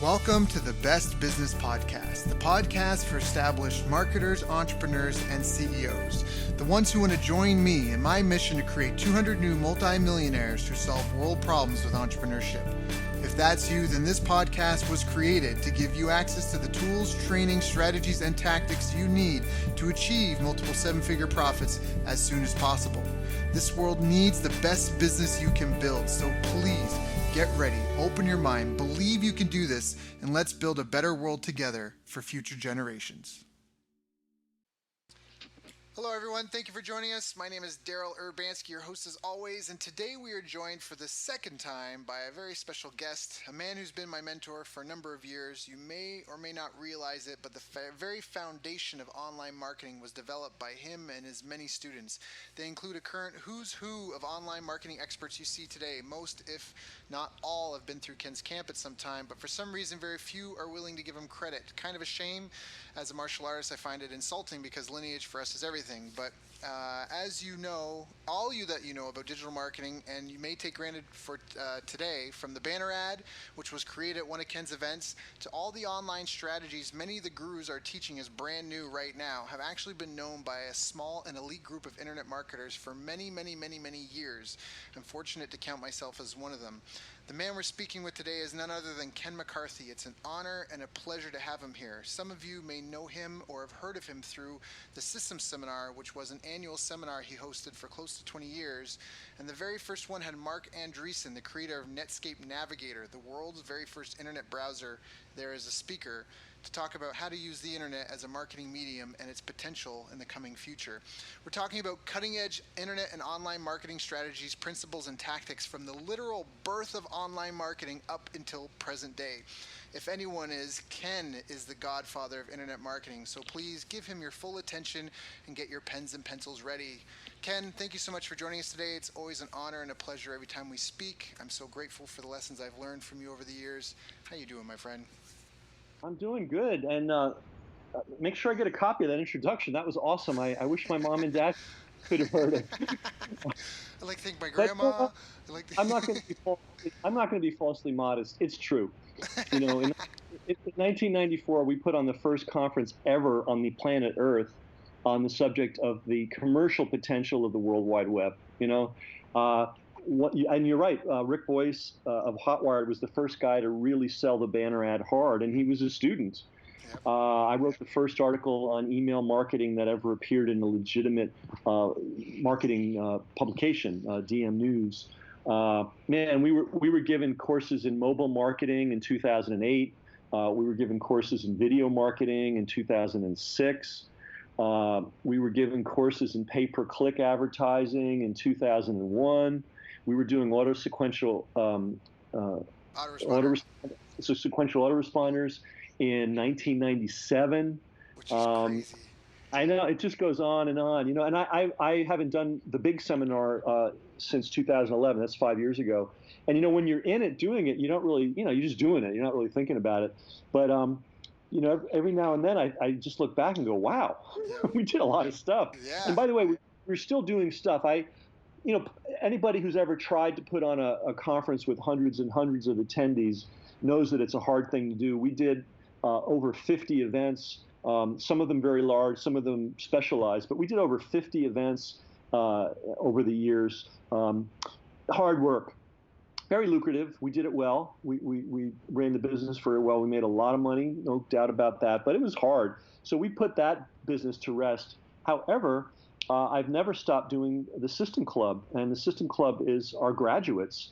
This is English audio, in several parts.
Welcome to the Best Business Podcast, the podcast for established marketers, entrepreneurs, and CEOs, the ones who want to join me in my mission to create 200 new multimillionaires who solve world problems with entrepreneurship. If that's you, then this podcast was created to give you access to the tools, training, strategies, and tactics you need to achieve multiple seven-figure profits as soon as possible. This world needs the best business you can build, so please get ready, open your mind, believe you can do this, and let's build a better world together for future generations. Hello everyone, thank you for joining us. My name is Daryl Urbanski, your host as always, and today we are joined for the second time by a very special guest, a man who's been my mentor for a number of years. You may or may not realize it, but the very foundation of online marketing was developed by him and his many students. They include a current who's who of online marketing experts you see today. Most, if not all, have been through Ken's camp at some time, but for some reason very few are willing to give him credit. Kind of a shame. As a martial artist, I find it insulting because lineage for us is everything. But as you know, all you that you know about digital marketing, and you may take granted for today, from the banner ad, which was created at one of Ken's events, to all the online strategies many of the gurus are teaching is brand new right now, have actually been known by a small and elite group of internet marketers for many, many, many, many years. I'm fortunate to count myself as one of them. The man we're speaking with today is none other than Ken McCarthy. It's an honor and a pleasure to have him here. Some of you may know him or have heard of him through the Systems Seminar, which was an annual seminar he hosted for close to 20 years. And the very first one had Marc Andreessen, the creator of Netscape Navigator, the world's very first internet browser, there as a speaker, to talk about how to use the internet as a marketing medium and its potential in the coming future. We're talking about cutting-edge internet and online marketing strategies, principles, and tactics from the literal birth of online marketing up until present day. If anyone is, Ken is the godfather of internet marketing, so please give him your full attention and get your pens and pencils ready. Ken, thank you so much for joining us today. It's always an honor and a pleasure every time we speak. I'm so grateful for the lessons I've learned from you over the years. How you doing, my friend? I'm doing good, and make sure I get a copy of that introduction. That was awesome. I wish my mom and dad could have heard it. I like to thank my grandma. I'm not going to be falsely modest. It's true. You know, in 1994, we put on the first conference ever on the planet Earth on the subject of the commercial potential of the World Wide Web. You know, and you're right. Rick Boyce of Hotwired was the first guy to really sell the banner ad hard, and he was a student. Yep. I wrote the first article on email marketing that ever appeared in a legitimate marketing publication, DM News. Man, we were given courses in mobile marketing in 2008. We were given courses in video marketing in 2006. We were given courses in pay-per-click advertising in 2001. We were doing sequential autoresponders in 1997. Which is crazy. I know, it just goes on, you know, and I haven't done the big seminar since 2011. That's 5 years ago. And, you know, when you're in it, doing it, you don't really, you know, you're just doing it. You're not really thinking about it. But, you know, every now and then I just look back and go, wow, we did a lot of stuff. Yeah. And by the way, we're still doing stuff. You know, anybody who's ever tried to put on a conference with hundreds and hundreds of attendees knows that it's a hard thing to do. We did over 50 events, some of them very large, some of them specialized, but we did over 50 events over the years. Hard work, very lucrative. We did it well. We ran the business very well. We made a lot of money, no doubt about that, but it was hard. So we put that business to rest. However, I've never stopped doing the System Club, and the System Club is our graduates,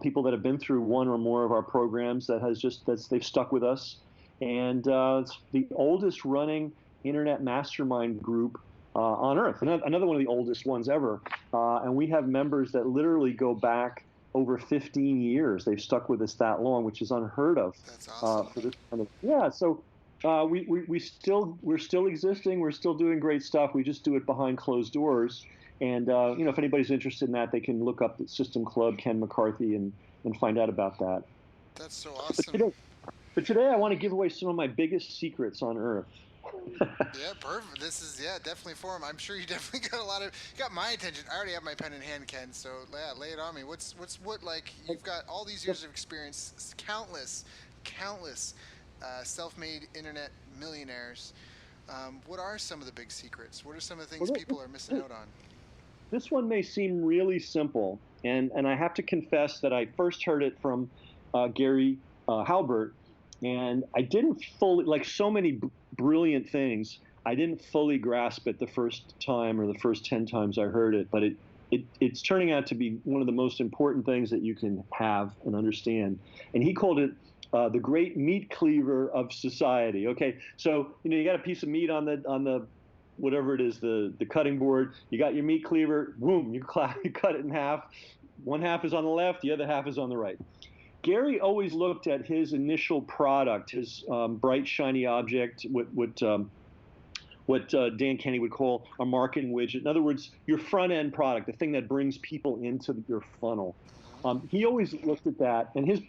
people that have been through one or more of our programs they've stuck with us. And it's the oldest running internet mastermind group on earth, another one of the oldest ones ever. And we have members that literally go back over 15 years. They've stuck with us that long, which is unheard of. That's awesome. For this kind of, yeah. So we're still existing. We're still doing great stuff. We just do it behind closed doors. And you know, if anybody's interested in that, they can look up the System Club, Ken McCarthy, and find out about that. That's so awesome. But today I want to give away some of my biggest secrets on earth. Yeah, perfect. This is definitely for him. I'm sure you definitely got my attention. I already have my pen in hand, Ken. So lay it on me. What's you've got all these years of experience, countless countless self-made internet millionaires. What are some of the big secrets? What are some of the things Well, people are missing out on? this one may seem really simple, and I have to confess that I first heard it from Gary Halbert, and I didn't fully, like so many brilliant things, I didn't fully grasp it the first time or the first 10 times I heard it, but it's turning out to be one of the most important things that you can have and understand. And he called it the great meat cleaver of society. Okay, so you got a piece of meat on the whatever it is, the cutting board. You got your meat cleaver. Boom, you cut it in half. One half is on the left, the other half is on the right. Gary always looked at his initial product, his bright, shiny object, what Dan Kenny would call a marketing widget. In other words, your front end product, the thing that brings people into your funnel. He always looked at that, and his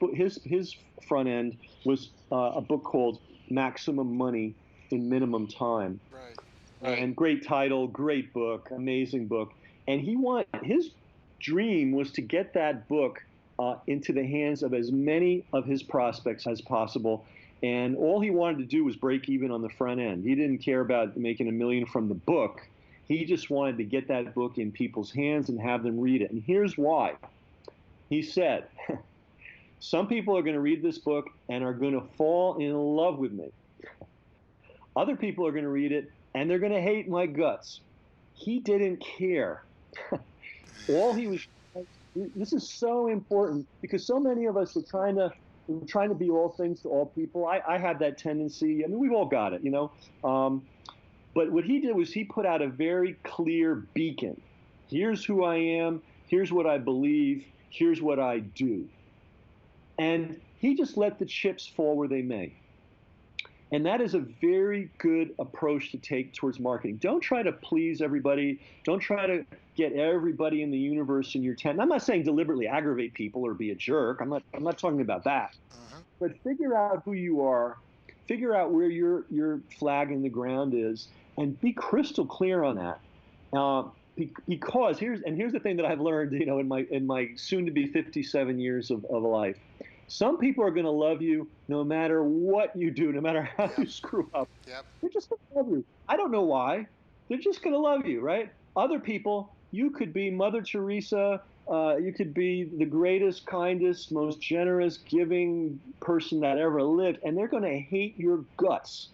front end was a book called Maximum Money in Minimum Time. Right. And great title, great book, amazing book. And his dream was to get that book into the hands of as many of his prospects as possible. And all he wanted to do was break even on the front end. He didn't care about making $1 million from the book. He just wanted to get that book in people's hands and have them read it. And here's why. He said, some people are going to read this book and are going to fall in love with me. Other people are going to read it and they're going to hate my guts. He didn't care. This is so important because so many of us are trying to be all things to all people. I had that tendency. I mean, we've all got it, but what he did was he put out a very clear beacon. Here's who I am. Here's what I believe. Here's what I do. And he just let the chips fall where they may. And that is a very good approach to take towards marketing. Don't try to please everybody. Don't try to get everybody in the universe in your tent. And I'm not saying deliberately aggravate people or be a jerk. I'm not talking about that. Uh-huh. But figure out who you are. Figure out where your flag in the ground is, and be crystal clear on that. Because here's the thing that I've learned, in my soon-to-be 57 years of life. Some people are going to love you no matter what you do, no matter how you screw up. Yep. They're just going to love you. I don't know why. They're just going to love you, right? Other people, you could be Mother Teresa. You could be the greatest, kindest, most generous, giving person that ever lived, and they're going to hate your guts.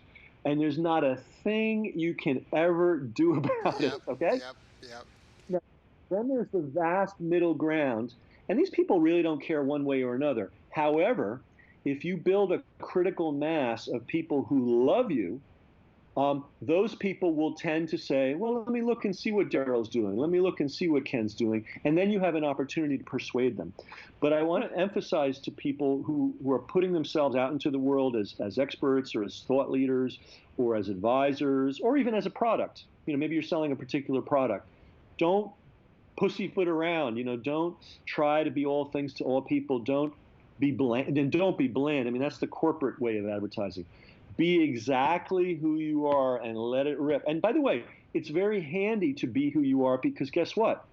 And there's not a thing you can ever do about it, okay? Yep. Now, then there's the vast middle ground, and these people really don't care one way or another. However, if you build a critical mass of people who love you, those people will tend to say, well, let me look and see what Daryl's doing. Let me look and see what Ken's doing. And then you have an opportunity to persuade them. But I want to emphasize to people who are putting themselves out into the world as experts or as thought leaders or as advisors or even as a product. Maybe you're selling a particular product. Don't pussyfoot around. Don't try to be all things to all people. Don't be bland, and don't be bland. I mean, that's the corporate way of advertising. Be exactly who you are and let it rip. And by the way, it's very handy to be who you are because guess what?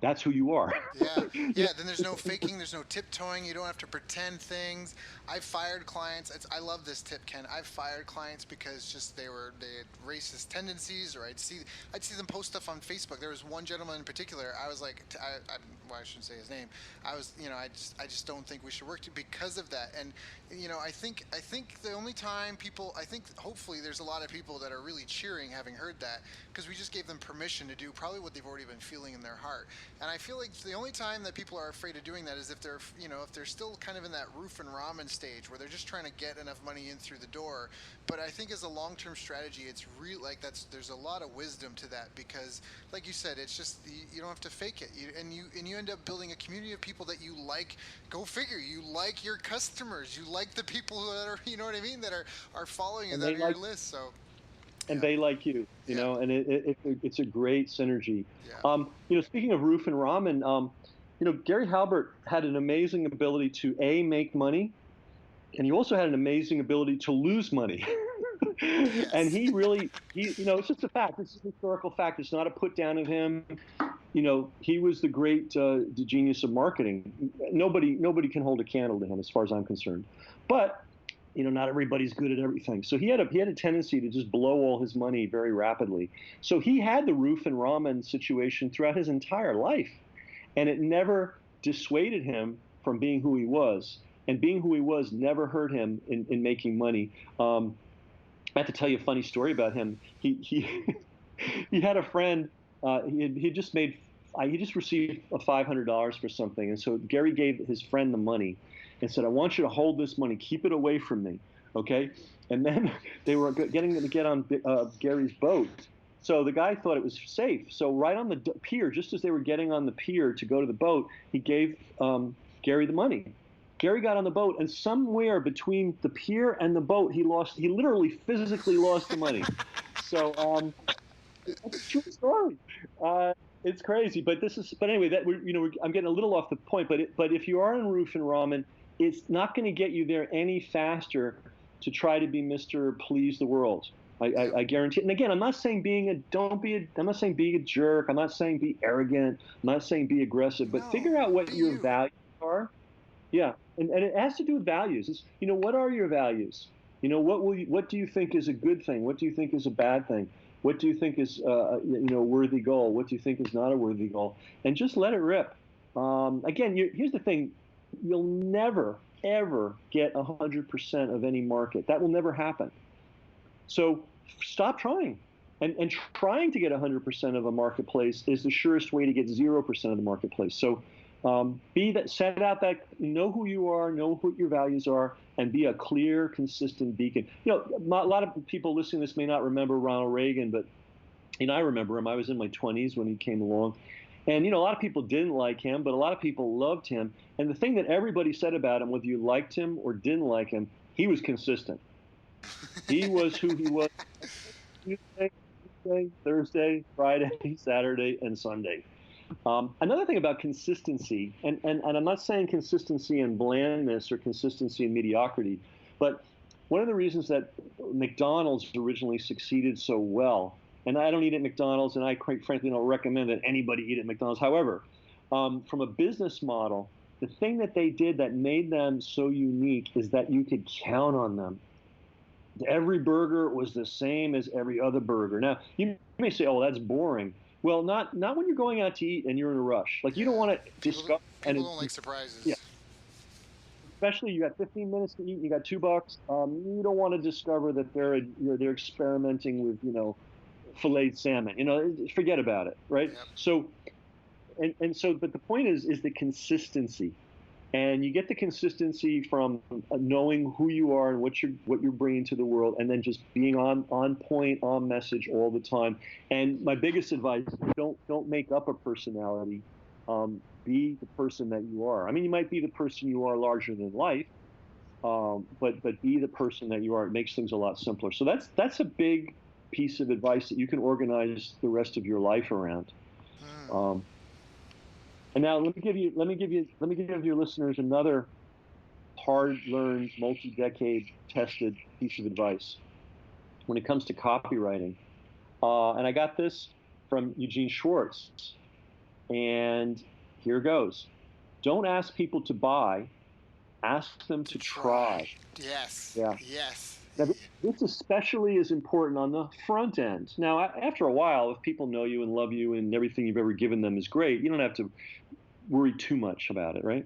That's who you are. Yeah. Then there's no faking. There's no tiptoeing. You don't have to pretend things. I've fired clients. I love this tip, Ken. I've fired clients because they had racist tendencies, or I'd see them post stuff on Facebook. There was one gentleman in particular. I was like, I shouldn't say his name. I just don't think we should work because of that. And I think the only time hopefully there's a lot of people that are really cheering having heard that, because we just gave them permission to do probably what they've already been feeling in their heart. And I feel like the only time that people are afraid of doing that is if they're still kind of in that roof and ramen stage where they're just trying to get enough money in through the door. But I think as a long-term strategy, it's real. There's a lot of wisdom to that because, like you said, it's just you don't have to fake it. You end up building a community of people that you like. Go figure. You like your customers. You like the people that are, you know what I mean, that are following you, that are your list. So. And they like you, know, and it's a great synergy. Yeah. Speaking of roof and ramen, Gary Halbert had an amazing ability to make money, and he also had an amazing ability to lose money. Yes. And he it's just a fact. It's a historical fact. It's not a put down of him. He was the great genius of marketing. Nobody can hold a candle to him as far as I'm concerned. But not everybody's good at everything. So he had a tendency to just blow all his money very rapidly. So he had the roof and ramen situation throughout his entire life, and it never dissuaded him from being who he was. And being who he was never hurt him in making money. I have to tell you a funny story about him. He he had a friend. He just received $500 for something, and so Gary gave his friend the money, and said, "I want you to hold this money. Keep it away from me, okay?" And then they were getting to get on Gary's boat. So the guy thought it was safe. So right on the pier, just as they were getting on the pier to go to the boat, he gave Gary the money. Gary got on the boat, and somewhere between the pier and the boat, he literally physically lost the money. So that's a true story. It's crazy, but anyway, I'm getting a little off the point. But if you are in roof and ramen, it's not going to get you there any faster to try to be Mr. Please the World. I guarantee it. And again, I'm not saying I'm not saying be a jerk. I'm not saying be arrogant. I'm not saying be aggressive. But figure out what your values are. Yeah, and it has to do with values. It's, what are your values? What do you think is a good thing? What do you think is a bad thing? What do you think is a worthy goal? What do you think is not a worthy goal? And just let it rip. Again, here's the thing: you'll never ever get 100% of any market. That will never happen. So stop trying. And trying to get 100% of a marketplace is the surest way to get 0% of the marketplace. So set out that, know who you are, know what your values are, and be a clear, consistent beacon. A lot of people listening to this may not remember Ronald Reagan, but I remember him. I was in my 20s when he came along. And, a lot of people didn't like him, but a lot of people loved him. And the thing that everybody said about him, whether you liked him or didn't like him, he was consistent. He was who he was Tuesday, Thursday, Friday, Saturday, and Sunday. Another thing about consistency, and I'm not saying consistency and blandness or consistency and mediocrity, but one of the reasons that McDonald's originally succeeded so well, and I don't eat at McDonald's, and I quite frankly don't recommend that anybody eat at McDonald's. However, from a business model, the thing that they did that made them so unique is that you could count on them. Every burger was the same as every other burger. Now, you may say, "Oh, that's boring." Well, not when you're going out to eat and you're in a rush. Like, you don't want to discover. People don't like surprises. Yeah. Especially you got 15 minutes to eat, you got $2. You don't want to discover that they're experimenting with filleted salmon. Forget about it, right? Yep. So, but the point is the consistency. And you get the consistency from knowing who you are and what you're bringing to the world, and then just being on point, on message all the time. And my biggest advice: don't make up a personality. Be the person that you are. I mean, you might be the person you are larger than life, but be the person that you are. It makes things a lot simpler. So that's a big piece of advice that you can organize the rest of your life around. And now let me give your listeners another hard-learned, multi-decade tested piece of advice when it comes to copywriting. And I got this from Eugene Schwartz. And here goes. Don't ask people to buy, ask them to try. Yes. Yeah. Yes. Now, this especially is important on the front end. Now, after a while, if people know you and love you and everything you've ever given them is great, you don't have to worry too much about it, right?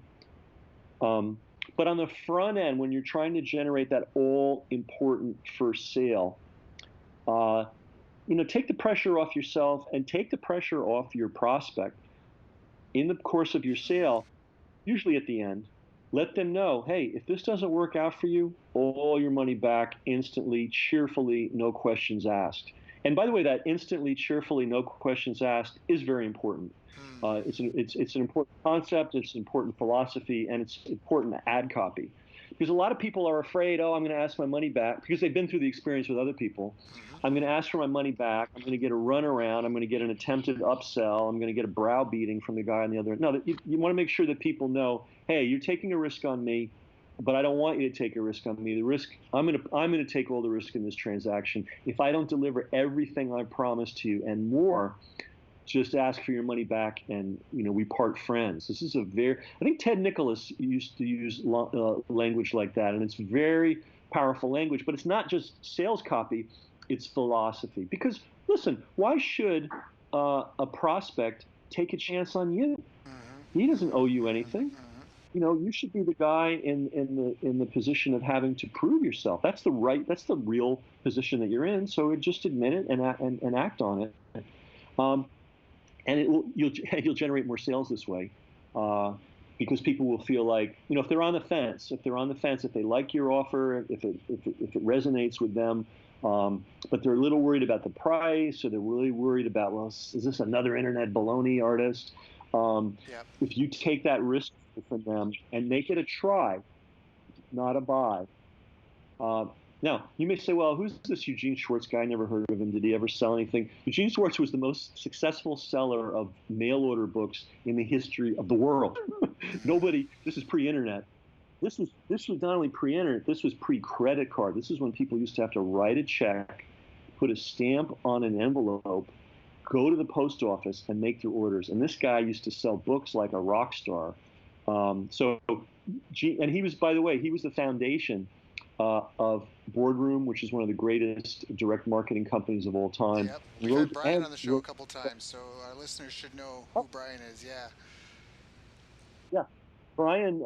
But on the front end, when you're trying to generate that all-important first sale, take the pressure off yourself and take the pressure off your prospect. In the course of your sale, usually at the end, let them know, hey, if this doesn't work out for you, all your money back instantly, cheerfully, no questions asked. And by the way, that instantly, cheerfully, no questions asked is very important. It's an important concept, it's an important philosophy, and it's important ad copy. Because a lot of people are afraid, I'm going to ask my money back, because they've been through the experience with other people. I'm going to ask for my money back. I'm going to get a runaround. I'm going to get an attempted upsell. I'm going to get a browbeating from the guy on the other end. No, you want to make sure that people know, hey, you're taking a risk on me, but I don't want you to take a risk on me. The risk, I'm going to take all the risk in this transaction. If I don't deliver everything I promised to you and more, just ask for your money back, and we part friends. I think Ted Nicholas used to use language like that, and it's very, powerful language, but it's not just sales copy, it's philosophy. Because listen, why should a prospect take a chance on you? Mm-hmm. He doesn't owe you anything. Mm-hmm. You should be the guy in the position of having to prove yourself. That's the real position that you're in. So just admit it and act on it. Um, and you'll generate more sales this way, because people will feel like, if they're on the fence, if they like your offer, if it resonates with them, but they're a little worried about the price, or they're really worried about, well, is this another internet baloney artist? Yep. If you take that risk from them and make it a try, not a buy. Now, you may say, well, who's this Eugene Schwartz guy? I never heard of him. Did he ever sell anything? Eugene Schwartz was the most successful seller of mail order books in the history of the world. This is pre-internet. This was not only pre-internet, this was pre-credit card. This is when people used to have to write a check, put a stamp on an envelope, go to the post office and make their orders. And this guy used to sell books like a rock star. And he was, by the way, he was the foundation of Boardroom, which is one of the greatest direct marketing companies of all time. Yep. We've had Brian on the show a couple times, so our listeners should know who Brian is. Yeah. Yeah. Brian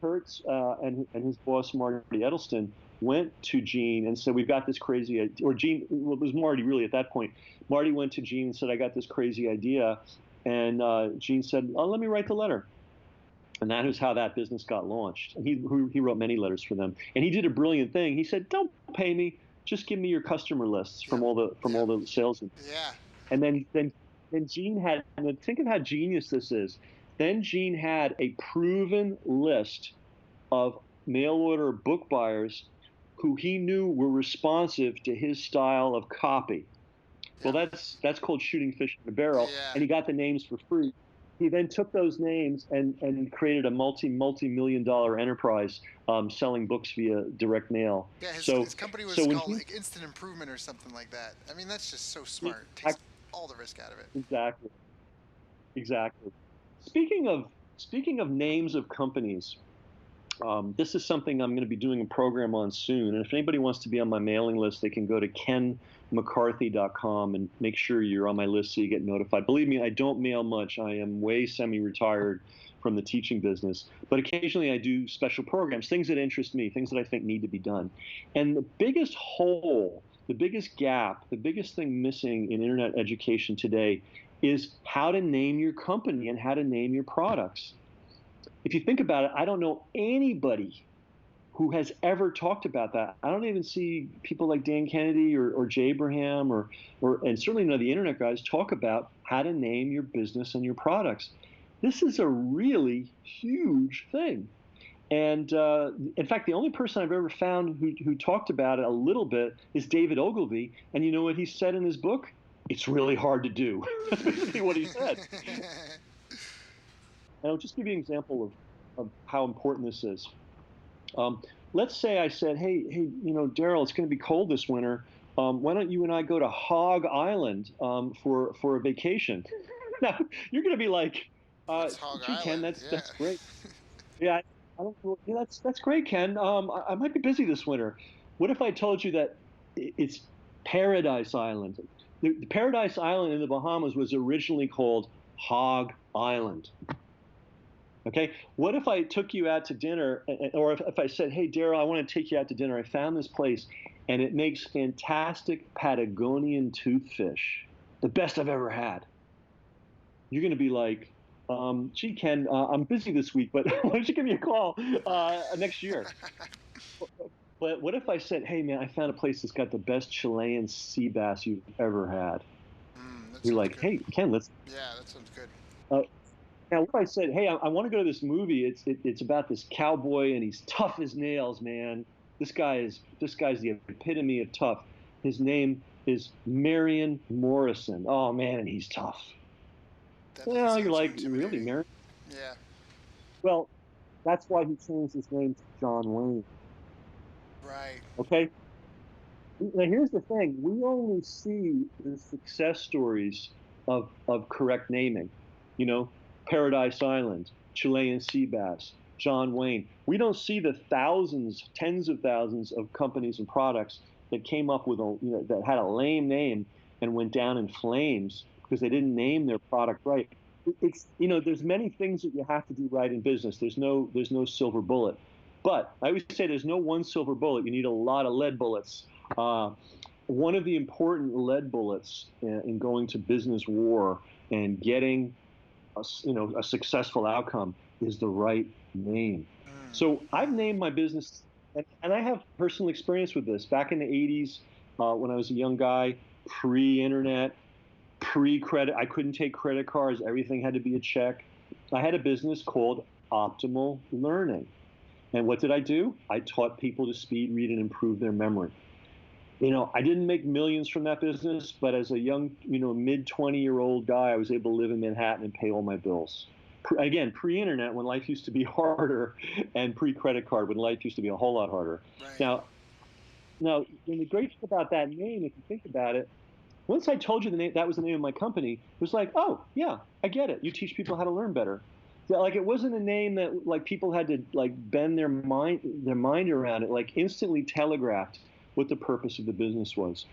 Kurtz and his boss, Marty Edelston, went to Gene and said, we've got this crazy idea. Or Gene, well, it was Marty really at that point. Marty went to Gene and said, I got this crazy idea. And Gene said, oh, let me write the letter. And that is how that business got launched. And he wrote many letters for them. And he did a brilliant thing. He said, don't pay me. Just give me your customer lists from all the sales. Yeah. And then Gene had, and think of how genius this is. Then Gene had a proven list of mail order book buyers who he knew were responsive to his style of copy. Well, that's called shooting fish in a barrel. Yeah. And he got the names for free. He then took those names and created a multi-million-dollar enterprise selling books via direct mail. Yeah, his company was called like Instant Improvement or something like that. I mean, that's just so smart. Takes all the risk out of it. Exactly. Speaking of names of companies, this is something I'm going to be doing a program on soon. And if anybody wants to be on my mailing list, they can go to kenmccarthy.com and make sure you're on my list so you get notified. Believe me, I don't mail much. I am way semi-retired from the teaching business. But occasionally I do special programs, things that interest me, things that I think need to be done. And the biggest hole, the biggest gap, the biggest thing missing in internet education today is how to name your company and how to name your products. If you think about it, I don't know anybody who has ever talked about that. I don't even see people like Dan Kennedy or Jay Abraham or and certainly none of the internet guys talk about how to name your business and your products. This is a really huge thing. And in fact, the only person I've ever found who talked about it a little bit is David Ogilvy. And you know what he said in his book? It's really hard to do. That's basically what he said. And I'll just give you an example of how important this is. Let's say I said, hey, Daryl, it's going to be cold this winter. Why don't you and I go to Hog Island for a vacation? Now, you're going to be like, gee, Ken, that's great. Yeah, I don't know. Yeah, that's great, Ken. I might be busy this winter. What if I told you that it's Paradise Island? The Paradise Island in the Bahamas was originally called Hog Island. Okay, what if I took you out to dinner, or if I said, hey, Daryl, I want to take you out to dinner. I found this place, and it makes fantastic Patagonian toothfish, the best I've ever had. You're going to be like, gee, Ken, I'm busy this week, but why don't you give me a call next year? But what if I said, hey, man, I found a place that's got the best Chilean sea bass you've ever had? You're like, good. Hey, Ken, let's... Yeah, that sounds good. Now, what if I said, hey, I want to go to this movie. It's about this cowboy, and he's tough as nails, man. This guy's the epitome of tough. His name is Marion Morrison. Oh, man, and he's tough. Well, you're like, really, Marion? Yeah. Well, that's why he changed his name to John Wayne. Right. Okay? Now, here's the thing. We only see the success stories of correct naming. Paradise Island, Chilean sea bass. John Wayne. We don't see the thousands, tens of thousands of companies and products that came up with that had a lame name and went down in flames because they didn't name their product right. It's there's many things that you have to do right in business. There's no silver bullet. But I always say there's no one silver bullet. You need a lot of lead bullets. One of the important lead bullets in going to business war and getting a successful outcome is the right name. So I've named my business, and I have personal experience with this. Back in the 80s, when I was a young guy, pre-internet, pre-credit, I couldn't take credit cards. Everything had to be a check. I had a business called Optimal Learning. And what did I do? I taught people to speed read and improve their memory. I didn't make millions from that business, but as a young, mid-20-year-old guy, I was able to live in Manhattan and pay all my bills. Again, pre-internet, when life used to be harder, and pre-credit card, when life used to be a whole lot harder. Right. Now, the great thing about that name, if you think about it, once I told you the name, that was the name of my company, it was like, oh, yeah, I get it. You teach people how to learn better. Like, it wasn't a name that like people had to like bend their mind around. It like instantly telegraphed what the purpose of the business was.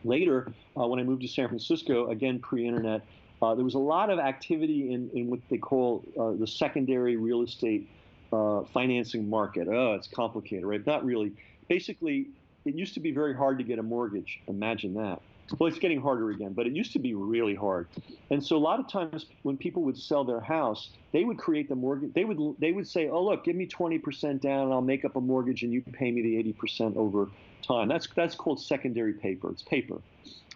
Later, when I moved to San Francisco, again pre-internet, there was a lot of activity in what they call the secondary real estate financing market. Oh, it's complicated, right? Not really. Basically, it used to be very hard to get a mortgage. Imagine that. Well, it's getting harder again, but it used to be really hard. And so a lot of times when people would sell their house, they would create the mortgage. They would say, oh, look, give me 20% down and I'll make up a mortgage and you pay me the 80% over time. That's called secondary paper. It's paper.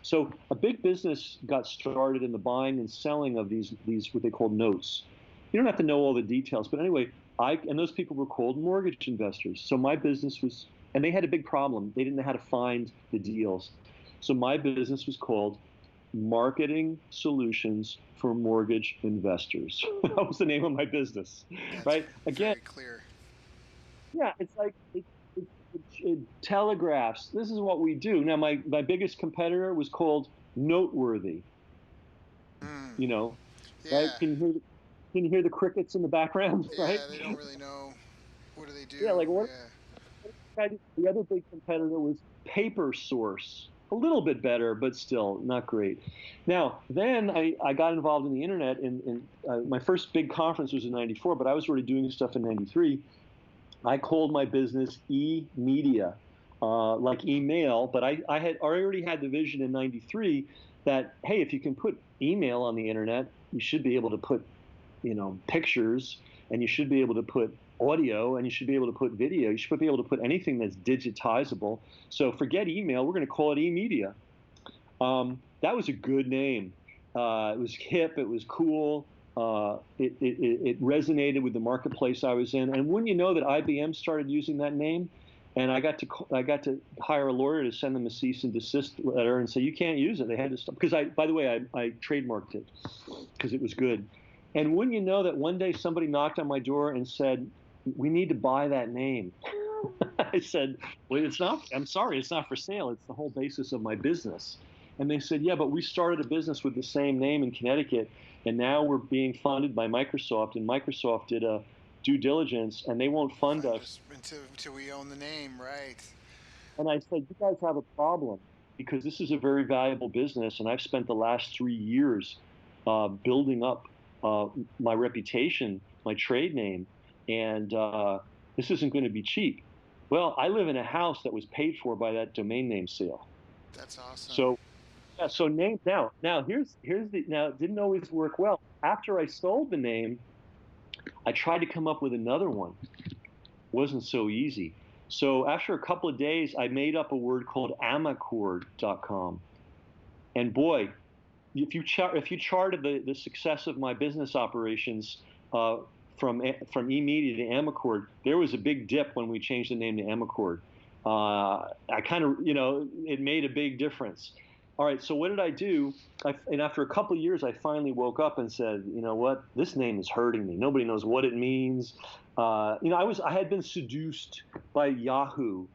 So a big business got started in the buying and selling of these what they call notes. You don't have to know all the details, but anyway, and those people were called mortgage investors. So my business was, and they had a big problem. They didn't know how to find the deals. So my business was called Marketing Solutions for Mortgage Investors. That was the name of my business, right? Again, very clear. Yeah, it's like it telegraphs. This is what we do. Now, my biggest competitor was called Noteworthy. Yeah. Right? Can you hear the crickets in the background? Yeah, right? They don't really know. What do they do? Yeah, like what? Yeah. The other big competitor was Paper Source. A little bit better, but still not great. Now, then I got involved in the internet, and my first big conference was in '94, but I was already doing stuff in '93. I called my business e-media, like email, but I already had the vision in '93 that, hey, if you can put email on the internet, you should be able to put, pictures, and you should be able to put audio, and you should be able to put video. You should be able to put anything that's digitizable. So forget email. We're going to call it e-media. That was a good name. It was hip. It was cool. It resonated with the marketplace I was in. And wouldn't you know that IBM started using that name? And I got to hire a lawyer to send them a cease and desist letter and say, you can't use it. They had to stop. Because by the way, I trademarked it because it was good. And wouldn't you know that one day somebody knocked on my door and said, we need to buy that name. I said, well, I'm sorry, it's not for sale. It's the whole basis of my business. And they said, yeah, but we started a business with the same name in Connecticut, and now we're being funded by Microsoft, and Microsoft did a due diligence, and they won't fund us until we own the name, right? And I said, you guys have a problem, because this is a very valuable business, and I've spent the last 3 years building up my reputation, my trade name, and this isn't going to be cheap. Well, I live in a house that was paid for by that domain name sale. That's awesome. So, yeah. So name now here's the it didn't always work well. After I sold the name, I tried to come up with another one. Wasn't so easy. So after a couple of days, I made up a word called amacord.com. And boy, if you charted the success of my business operations from eMedia to Amacord, there was a big dip when we changed the name to Amacord. I kind of, it made a big difference. All right, so what did I do? And after a couple of years, I finally woke up and said, you know what? This name is hurting me. Nobody knows what it means. I had been seduced by Yahoo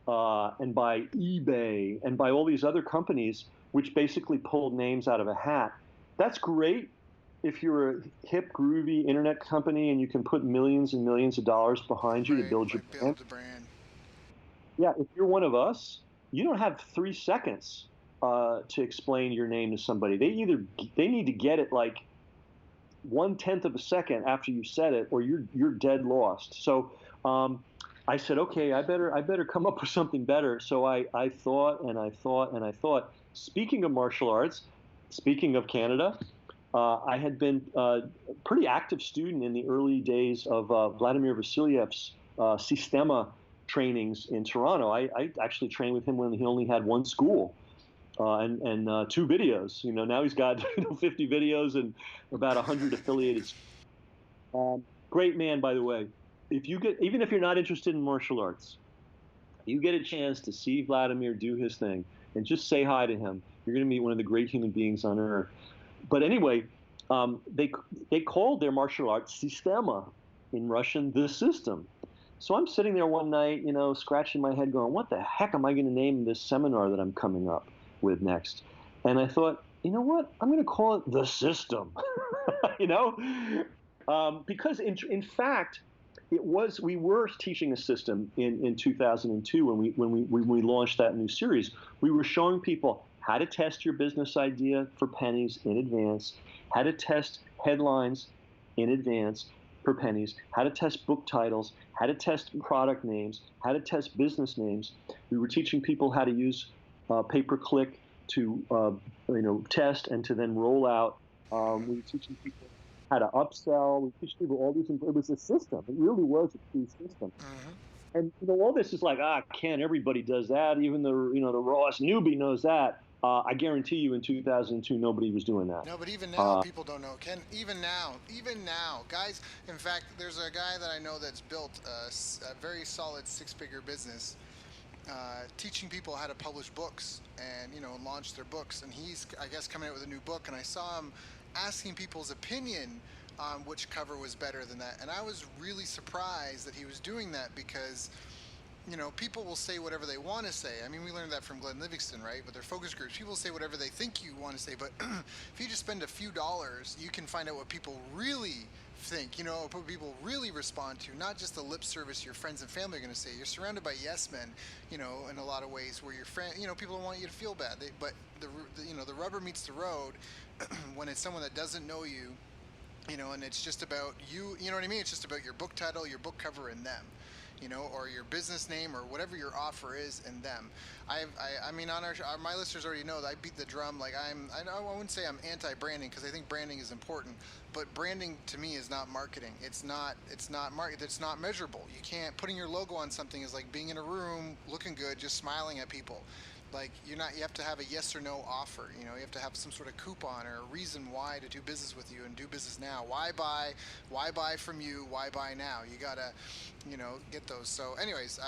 and by eBay and by all these other companies, which basically pulled names out of a hat. That's great, if you're a hip, groovy internet company and you can put millions and millions of dollars behind you to Right, build your like build brand, the brand. yeah, if you're one of us, you don't have 3 seconds to explain your name to somebody. They need to get it like 1/10 of a second after you said it, or you're dead lost. So I said, okay, I better come up with something better. So I thought and I thought and I thought. Speaking of martial arts, speaking of Canada, I had been a pretty active student in the early days of Vladimir Vasilyev's Sistema trainings in Toronto. I actually trained with him when he only had one school and 2 videos. Now he's got 50 videos and about 100 affiliated. Great man, by the way. Even if you're not interested in martial arts, you get a chance to see Vladimir do his thing and just say hi to him. You're going to meet one of the great human beings on earth. But anyway, they called their martial arts Sistema, in Russian, the system. So I'm sitting there one night, scratching my head, going, "What the heck am I going to name this seminar that I'm coming up with next?" And I thought, you know what? I'm going to call it the system. you know, because in fact, we were teaching a system in 2002 when we launched that new series. We were showing people how to test your business idea for pennies in advance, how to test headlines in advance for pennies, how to test book titles, how to test product names, how to test business names. We were teaching people how to use pay-per-click to test and to then roll out. We were teaching people how to upsell. We teach people all these. It was a system. It really was a true system. Mm-hmm. And all this is like, Ken, everybody does that. Even the the rawest newbie knows that. I guarantee you, in 2002, nobody was doing that. No, but even now, people don't know. Ken, even now, guys. In fact, there's a guy that I know that's built a very solid six-figure business, teaching people how to publish books and launch their books. And he's, I guess, coming out with a new book. And I saw him asking people's opinion on which cover was better than that. And I was really surprised that he was doing that because people will say whatever they want to say. I mean, we learned that from Glenn Livingston, right? With their focus groups, people say whatever they think you want to say. But if you just spend a few dollars, you can find out what people really think, what people really respond to, not just the lip service your friends and family are going to say. You're surrounded by yes men, in a lot of ways where your friend, people don't want you to feel bad. But the rubber meets the road when it's someone that doesn't know you, and it's just about you, you know what I mean? It's just about your book title, your book cover, and them. Or your business name, or whatever your offer is, and them. I mean, on my listeners already know that I beat the drum. Like I wouldn't say I'm anti-branding because I think branding is important, but branding to me is not marketing. It's not measurable. You can't putting your logo on something is like being in a room looking good, just smiling at people. Like you have to have a yes or no offer. You have to have some sort of coupon or a reason why to do business with you and do business now. Why buy from you? Why buy now? You gotta get those. So anyways,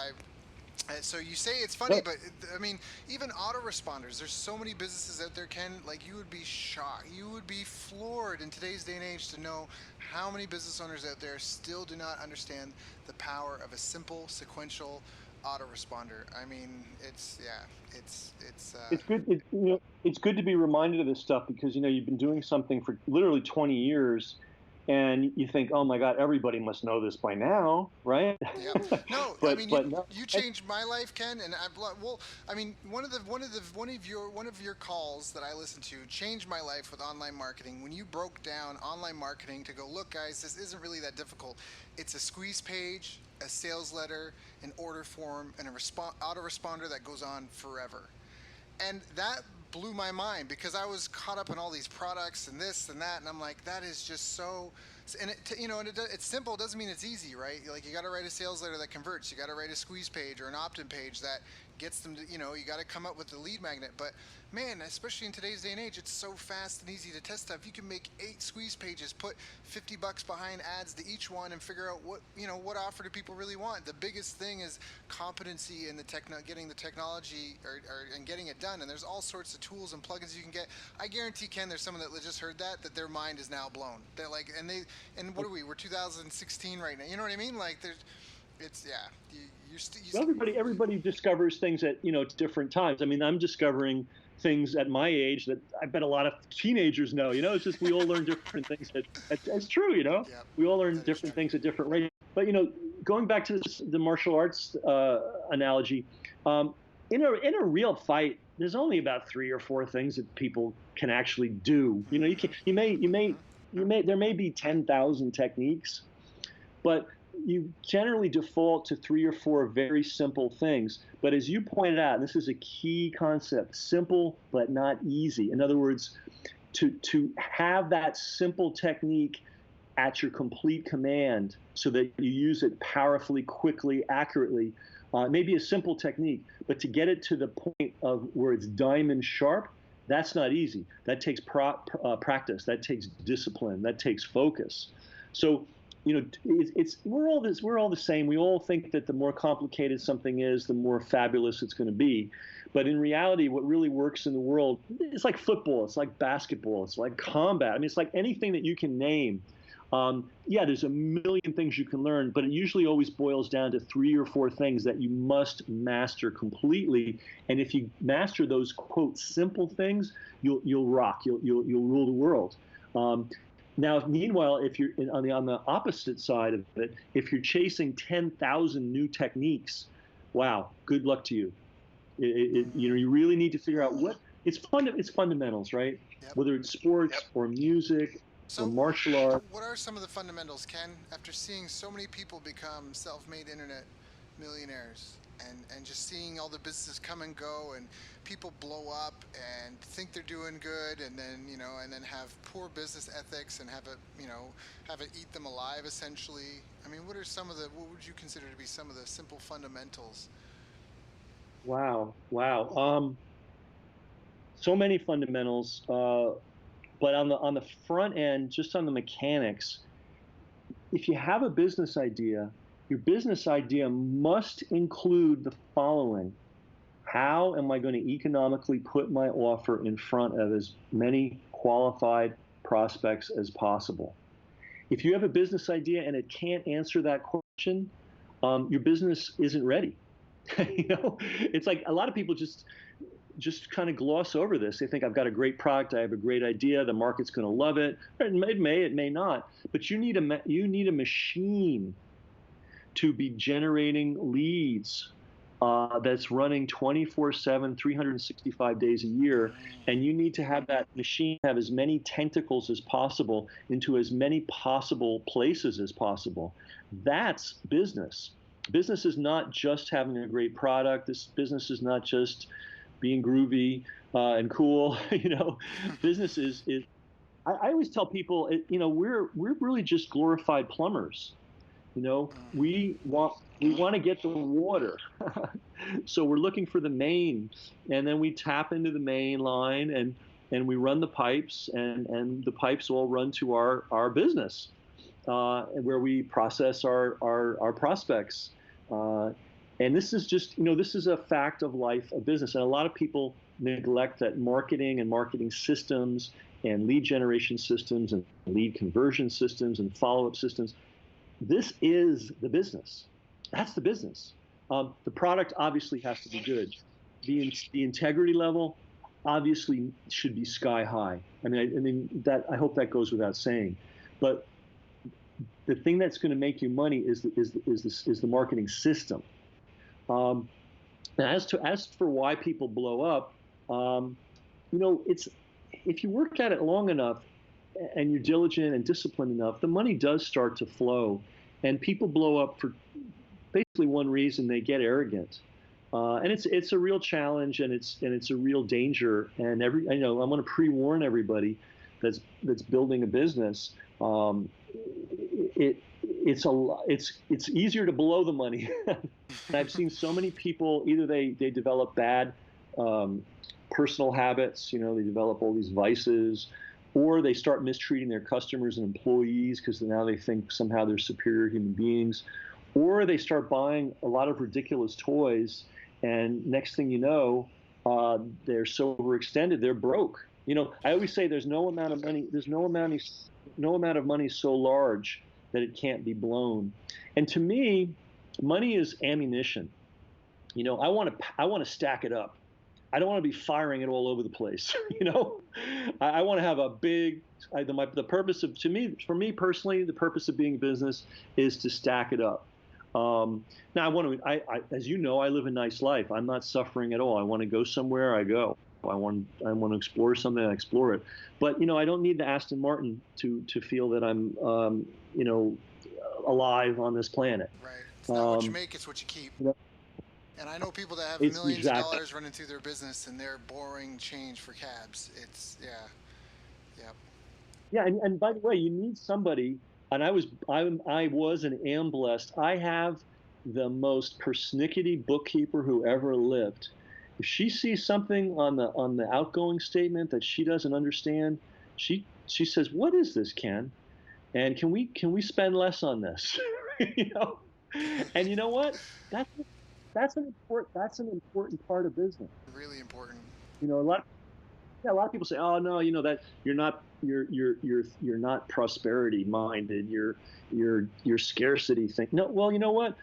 so you say it's funny, but I mean, even autoresponders. There's so many businesses out there, Ken. Like you would be shocked, you would be floored in today's day and age to know how many business owners out there still do not understand the power of a simple sequential autoresponder. I mean, it's good. It's good to be reminded of this stuff because you've been doing something for literally 20 years, and you think, oh my God, everybody must know this by now, right? Yeah. No, I mean, you changed my life, Ken, and I mean, one of your calls that I listened to changed my life with online marketing. When you broke down online marketing to go, look, guys, this isn't really that difficult. It's a squeeze page, a sales letter, an order form, and a autoresponder that goes on forever. And that blew my mind because I was caught up in all these products and this and that, and I'm like, that is just so. And it's simple. It doesn't mean it's easy, right? Like you got to write a sales letter that converts. You got to write a squeeze page or an opt-in page that gets them to. You got to come up with the lead magnet. But man, especially in today's day and age, it's so fast and easy to test stuff. You can make 8 squeeze pages, put $50 behind ads to each one, and figure out what offer do people really want. The biggest thing is competency in getting the technology and getting it done. And there's all sorts of tools and plugins you can get. I guarantee, Ken, there's someone that just heard that their mind is now blown. They're like, and what are we? We're 2016 right now. You know what I mean? Like it's yeah. Everybody discovers things at different times. I mean, I'm discovering things at my age that I bet a lot of teenagers know. It's just we all learn different things. It's true, Yep, we all learn that is different true. things at different rates. But going back to the martial arts analogy, in a real fight, there's only about 3 or 4 things that people can actually do. You can there may be 10,000 techniques, but you generally default to 3 or 4 very simple things. But as you pointed out, this is a key concept: simple but not easy. In other words, to have that simple technique at your complete command so that you use it powerfully, quickly, accurately. It may be a simple technique, but to get it to the point of where it's diamond sharp, that's not easy. That takes practice. That takes discipline. That takes focus. So, we're all the same. We all think that the more complicated something is, the more fabulous it's going to be. But in reality, what really works in the world, it's like football, it's like basketball, it's like combat. I mean, it's like anything that you can name. Yeah, there's a million things you can learn, but it usually always boils down to 3 or 4 things that you must master completely. And if you master those quote simple things, you'll rock. You'll rule the world. Now, meanwhile, if you're on the opposite side of it, if you're chasing 10,000 new techniques, wow, good luck to you. You really need to figure out what it's fundamentals, right? Yep. Whether it's sports or music or So, martial art. what are some of the fundamentals, Ken, after seeing so many people become self-made internet millionaires and just seeing all the businesses come and go and people blow up and think they're doing good and then, and then have poor business ethics and have it eat them alive essentially. I mean, what would you consider to be some of the simple fundamentals? Wow. So many fundamentals. But on the front end, just on the mechanics, if you have a business idea, your business idea must include the following: how am I going to economically put my offer in front of as many qualified prospects as possible? If you have a business idea and it can't answer that question, your business isn't ready. It's like a lot of people just kind of gloss over this. They think I've got a great product, I have a great idea, the market's going to love it. It may not. But you need a machine to be generating leads that's running 24/7, 365 days a year, and you need to have that machine have as many tentacles as possible into as many possible places as possible. That's business. Business is not just having a great product. This business is not just being groovy and cool. Business is. I always tell people, we're really just glorified plumbers. We want to get the water, so we're looking for the main, and then we tap into the main line and we run the pipes, and the pipes all run to our business, where we process our prospects. And this is just, this is a fact of life of business. And a lot of people neglect that marketing and marketing systems and lead generation systems and lead conversion systems and follow-up systems. This is the business. That's the business. The product obviously has to be good. The integrity level obviously should be sky high. I hope that goes without saying. But the thing that's going to make you money is the marketing system. And as for why people blow up, it's if you work at it long enough and you're diligent and disciplined enough, the money does start to flow, and people blow up for basically one reason: they get arrogant, and it's a real challenge, and it's a real danger. And I want to pre-warn everybody that's building a business. It's easier to blow the money. And I've seen so many people, either they develop bad personal habits, they develop all these vices, or they start mistreating their customers and employees because now they think somehow they're superior human beings, or they start buying a lot of ridiculous toys, and next thing you know, they're so overextended, they're broke. I always say there's no amount of money so large that it can't be blown. And to me, money is ammunition. I want to stack it up. I don't want to be firing it all over the place. I want to have a big. The purpose of, to me, for me personally, the purpose of being a business is to stack it up. Now I want to. As you know, I live a nice life. I'm not suffering at all. I want to go somewhere, I go. I want to explore something, I explore it. But I don't need the Aston Martin to feel that I'm alive on this planet. Right. It's not what you make; it's what you keep. And I know people that have millions of dollars running through their business, and they're borrowing change for cabs. It's yep. Yeah, and by the way, you need somebody. And I was and am blessed. I have the most persnickety bookkeeper who ever lived. If she sees something on the outgoing statement that she doesn't understand, she says, "What is this, Ken? And can we spend less on this?" And you know what? That's an important part of business. Really important. A lot of people say, "Oh no, that you're not prosperity minded. You're scarcity think." No, well, you know what?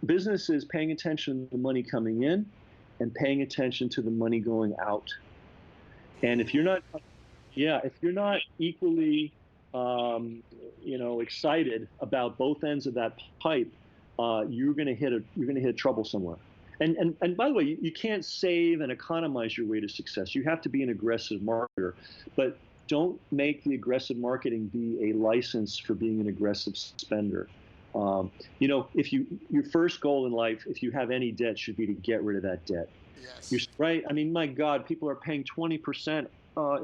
Business is paying attention to the money coming in and paying attention to the money going out. And if you're not equally, excited about both ends of that pipe, you're going to hit trouble somewhere. And by the way, you can't save and economize your way to success. You have to be an aggressive marketer, but don't make the aggressive marketing be a license for being an aggressive spender. If your first goal in life, if you have any debt, should be to get rid of that debt. Yes. You're right. I mean, my God, people are paying 20%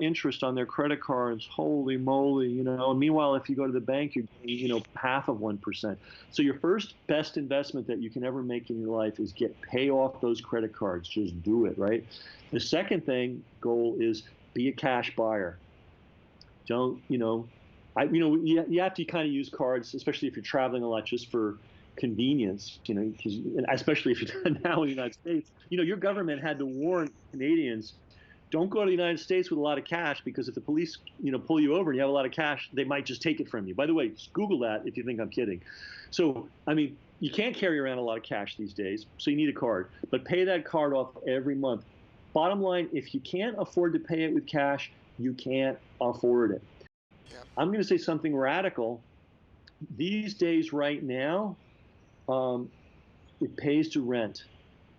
interest on their credit cards. Holy moly, And meanwhile, if you go to the bank, you're getting, half of 1%. So your first best investment that you can ever make in your life is pay off those credit cards. Just do it, right? The second goal is be a cash buyer. Don't, you have to kind of use cards, especially if you're traveling a lot, just for convenience, because especially if you're now in the United States, your government had to warn Canadians, don't go to the United States with a lot of cash, because if the police, pull you over and you have a lot of cash, they might just take it from you. By the way, just Google that if you think I'm kidding. So, I mean, you can't carry around a lot of cash these days, so you need a card, but pay that card off every month. Bottom line, if you can't afford to pay it with cash, you can't afford it. Yep. I'm going to say something radical. These days, right now, it pays to rent.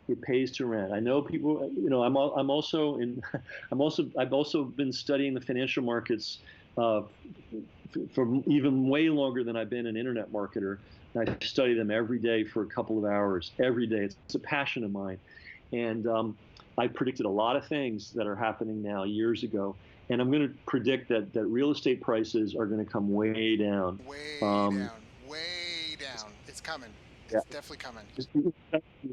It pays to rent. I know people. I've also been studying the financial markets for even way longer than I've been an internet marketer. And I study them every day for a couple of hours every day. It's a passion of mine, and I predicted a lot of things that are happening now years ago. And I'm going to predict that real estate prices are going to come way down. Way down. It's coming. It's definitely coming.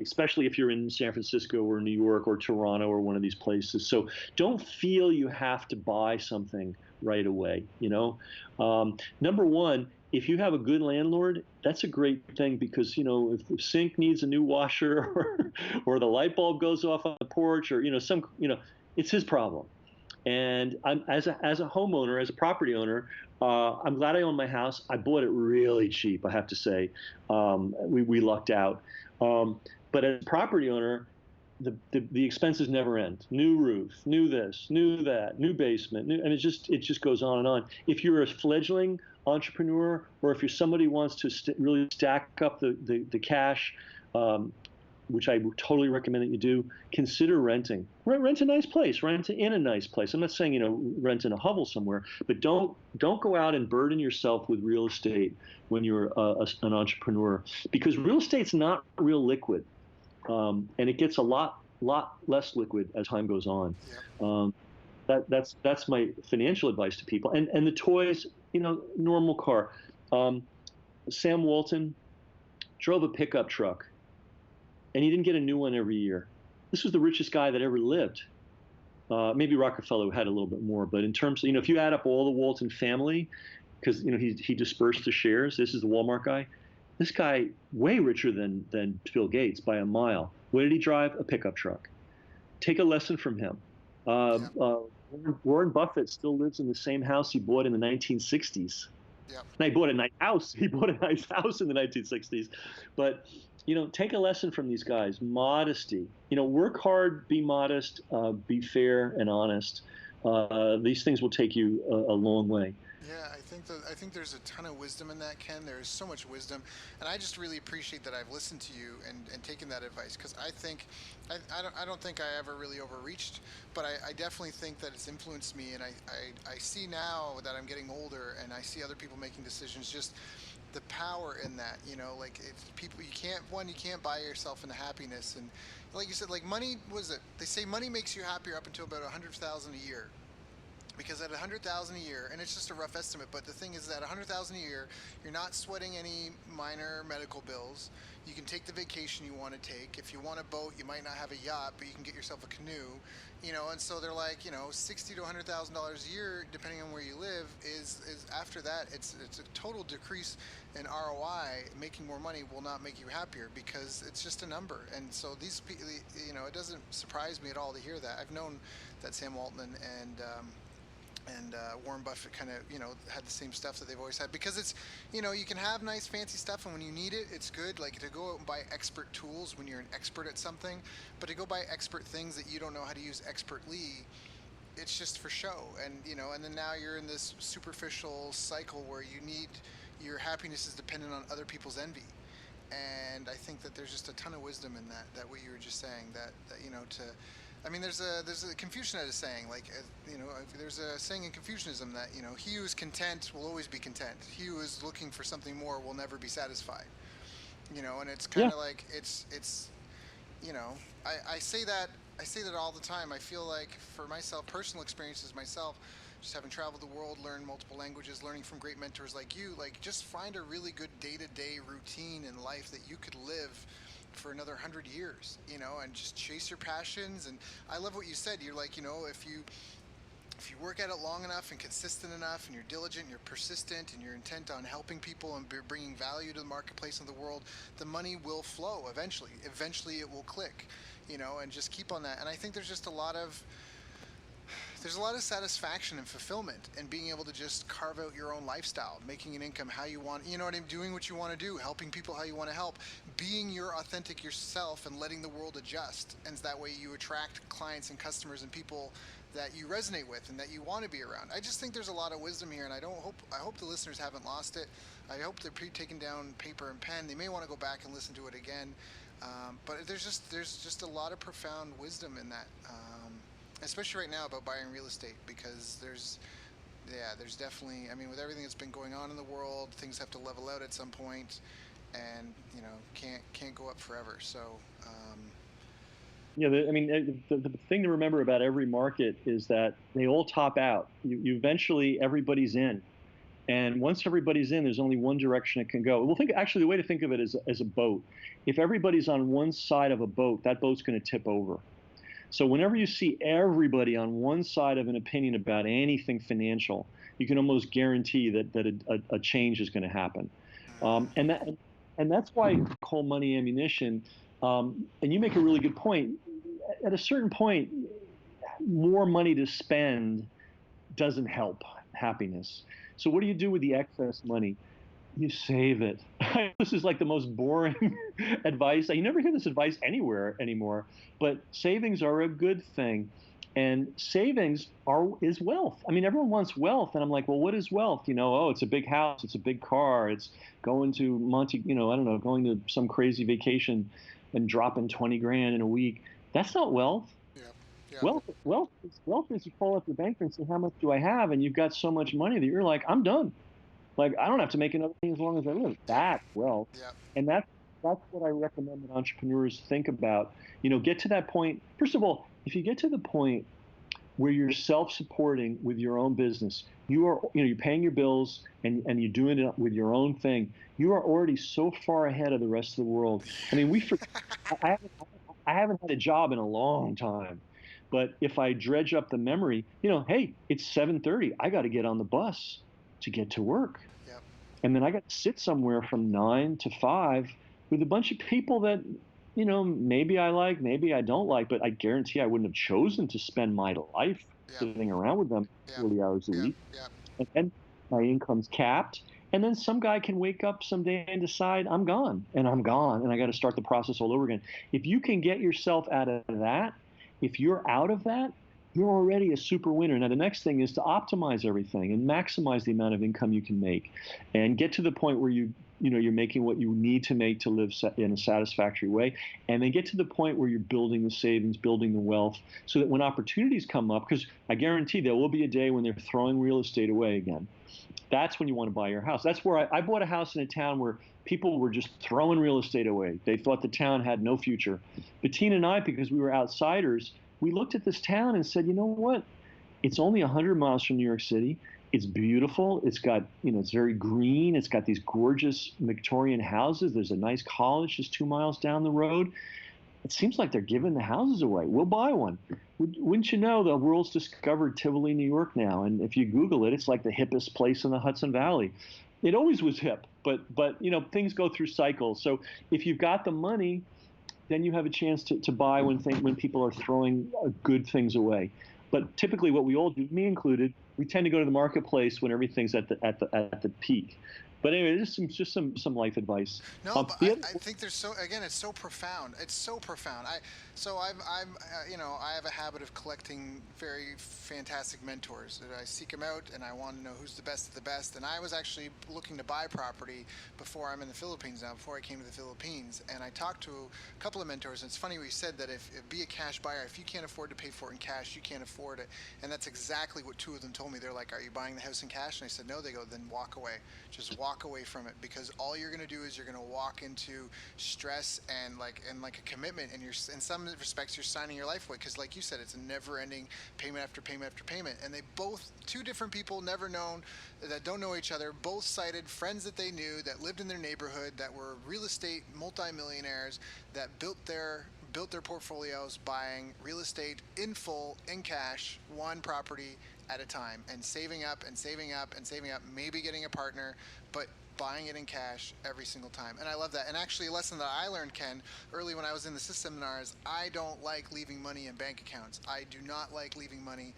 Especially if you're in San Francisco or New York or Toronto or one of these places. So don't feel you have to buy something right away. Number one, if you have a good landlord, that's a great thing, because if the sink needs a new washer or the light bulb goes off on the porch, or it's his problem. And I'm as a homeowner, as a property owner, I'm glad I own my house. I bought it really cheap, I have to say. We lucked out. But as a property owner, the expenses never end. New roof, new this, new that, new basement, and it just goes on and on. If you're a fledgling entrepreneur, or if you're somebody who wants to really stack up the cash, which I totally recommend that you do, consider renting. Rent a nice place. Rent in a nice place. I'm not saying rent in a hovel somewhere, but don't go out and burden yourself with real estate when you're an entrepreneur, because real estate's not real liquid, and it gets a lot less liquid as time goes on. Yeah. That's my financial advice to people. And the toys, normal car. Sam Walton drove a pickup truck, and he didn't get a new one every year. This was the richest guy that ever lived. Maybe Rockefeller had a little bit more, but in terms of, if you add up all the Walton family, because he dispersed the shares. This is the Walmart guy. This guy way richer than Bill Gates by a mile. What did he drive? A pickup truck. Take a lesson from him. Warren Buffett still lives in the same house he bought in the 1960s. Yep. And he bought a nice house. He bought a nice house in the 1960s, but take a lesson from these guys. Modesty. Work hard, be modest, be fair and honest. These things will take you a long way. Yeah, I think there's a ton of wisdom in that, Ken. There is so much wisdom, and I just really appreciate that I've listened to you and taken that advice, because I think I don't think I ever really overreached, but I definitely think that it's influenced me, and I see now that I'm getting older and I see other people making decisions, just the power in that, like it's people, you can't buy yourself into happiness, and like you said, like money, was it, they say money makes you happier up until about 100,000 a year, because at 100,000 a year, and it's just a rough estimate, but the thing is that 100,000 a year, you're not sweating any minor medical bills. You can take the vacation you want to take. If you want a boat, you might not have a yacht, but you can get yourself a canoe. And so they're like, 60 to $100,000 a year, depending on where you live, is after that, it's a total decrease in ROI. Making more money will not make you happier, because it's just a number. And so these, it doesn't surprise me at all to hear that. I've known that Sam Altman and Warren Buffett kind of, had the same stuff that they've always had, because it's, you can have nice fancy stuff, and when you need it, it's good. Like to go out and buy expert tools when you're an expert at something, but to go buy expert things that you don't know how to use expertly, it's just for show. And then now you're in this superficial cycle where your happiness is dependent on other people's envy. And I think that there's just a ton of wisdom in that what you were just saying, that to, I mean, there's a Confucian had a saying, like, there's a saying in Confucianism that, he who is content will always be content. He who is looking for something more will never be satisfied. And it's kind of like I say that all the time. I feel like, for myself, personal experiences myself, just having traveled the world, learned multiple languages, learning from great mentors like you, like just find a really good day-to-day routine in life that you could live for another 100 years, and just chase your passions. And I love what you said. You're like, if you work at it long enough and consistent enough, and you're diligent, and you're persistent, and you're intent on helping people and bringing value to the marketplace and the world, the money will flow eventually. Eventually, it will click, and just keep on that. And I think there's a lot of satisfaction and fulfillment in being able to just carve out your own lifestyle, making an income how you want, doing what you want to do, helping people how you want to help, being your authentic yourself, and letting the world adjust. And that way you attract clients and customers and people that you resonate with and that you want to be around. I just think there's a lot of wisdom here, and I hope the listeners haven't lost it. I hope they're taking down paper and pen. They may want to go back and listen to it again. But there's just a lot of profound wisdom in that. Especially right now about buying real estate, because there's definitely, I mean, with everything that's been going on in the world, things have to level out at some point, and can't go up forever. So the thing to remember about every market is that they all top out. You eventually, everybody's in, and once everybody's in, there's only one direction it can go. Well, actually, the way to think of it is as a boat. If everybody's on one side of a boat, that boat's going to tip over. So whenever you see everybody on one side of an opinion about anything financial, you can almost guarantee that a change is going to happen. And that's why I call money ammunition. And you make a really good point. At a certain point, more money to spend doesn't help happiness. So what do you do with the excess money? You save it. This is like the most boring advice. You never hear this advice anywhere anymore, but savings are a good thing. And savings is wealth. I mean, everyone wants wealth. And I'm like, well, what is wealth? It's a big house, it's a big car, it's going to going to some crazy vacation and dropping 20 grand in a week. That's not wealth. yeah, yeah, Wealth is you call up your banker and say, how much do I have? And you've got so much money that you're like, I'm done. Like, I don't have to make another thing as long as I live. That's wealth. yeah. And that's what I recommend that entrepreneurs think about. Get to that point. First of all, if you get to the point where you're self-supporting with your own business, you're paying your bills and you're doing it with your own thing, you are already so far ahead of the rest of the world. I mean, I haven't had a job in a long time. But if I dredge up the memory, hey, it's 7:30. I got to get on the bus to get to work. Yep. And then I got to sit somewhere from 9 to 5 with a bunch of people that, maybe I like, maybe I don't like, but I guarantee I wouldn't have chosen to spend my life sitting around with them 40 hours a week. Yeah. And my income's capped. And then some guy can wake up someday and decide, I'm gone, and I'm gone, and I got to start the process all over again. If you can get yourself out of that, if you're out of that, you're already a super winner. Now, the next thing is to optimize everything and maximize the amount of income you can make and get to the point where you're making what you need to make to live in a satisfactory way, and then get to the point where you're building the savings, building the wealth, so that when opportunities come up, because I guarantee there will be a day when they're throwing real estate away again. That's when you want to buy your house. That's where I bought a house in a town where people were just throwing real estate away. They thought the town had no future. Bettina and I, because we were outsiders, we looked at this town and said, you know what? It's only 100 miles from New York City. It's beautiful. It's got, it's very green. It's got these gorgeous Victorian houses. There's a nice college just 2 miles down the road. It seems like they're giving the houses away. We'll buy one. Wouldn't you know, the world's discovered Tivoli, New York now, and if you Google it, it's like the hippest place in the Hudson Valley. It always was hip, but things go through cycles. So if you've got the money, then you have a chance to buy when people are throwing good things away. But typically, what we all do, me included, we tend to go to the marketplace when everything's at the peak. But anyway, this is just some life advice. No, but I think there's it's so profound. It's so profound. I have a habit of collecting very fantastic mentors. I seek them out, and I want to know who's the best of the best. And I was actually looking to buy property before I'm in the Philippines now, before I came to the Philippines. And I talked to a couple of mentors, and it's funny what you said, that if be a cash buyer, if you can't afford to pay for it in cash, you can't afford it. And that's exactly what two of them told me. They're like, "Are you buying the house in cash?" And I said, "No." They go, "Then walk away. Just walk away from it, because all you're going to do is you're going to walk into stress and like a commitment, and you're in some respects you're signing your life away, because like you said, it's a never-ending payment after payment after payment." And they both, two different people, never known, that don't know each other, both cited friends that they knew that lived in their neighborhood that were real estate multimillionaires that built their portfolios buying real estate in full, in cash, one property at a time, and saving up and saving up and saving up, maybe getting a partner, but buying it in cash every single time. And I love that. And actually, a lesson that I learned, Ken, early when I was in the seminars, I don't like leaving money in bank accounts. I do not like leaving money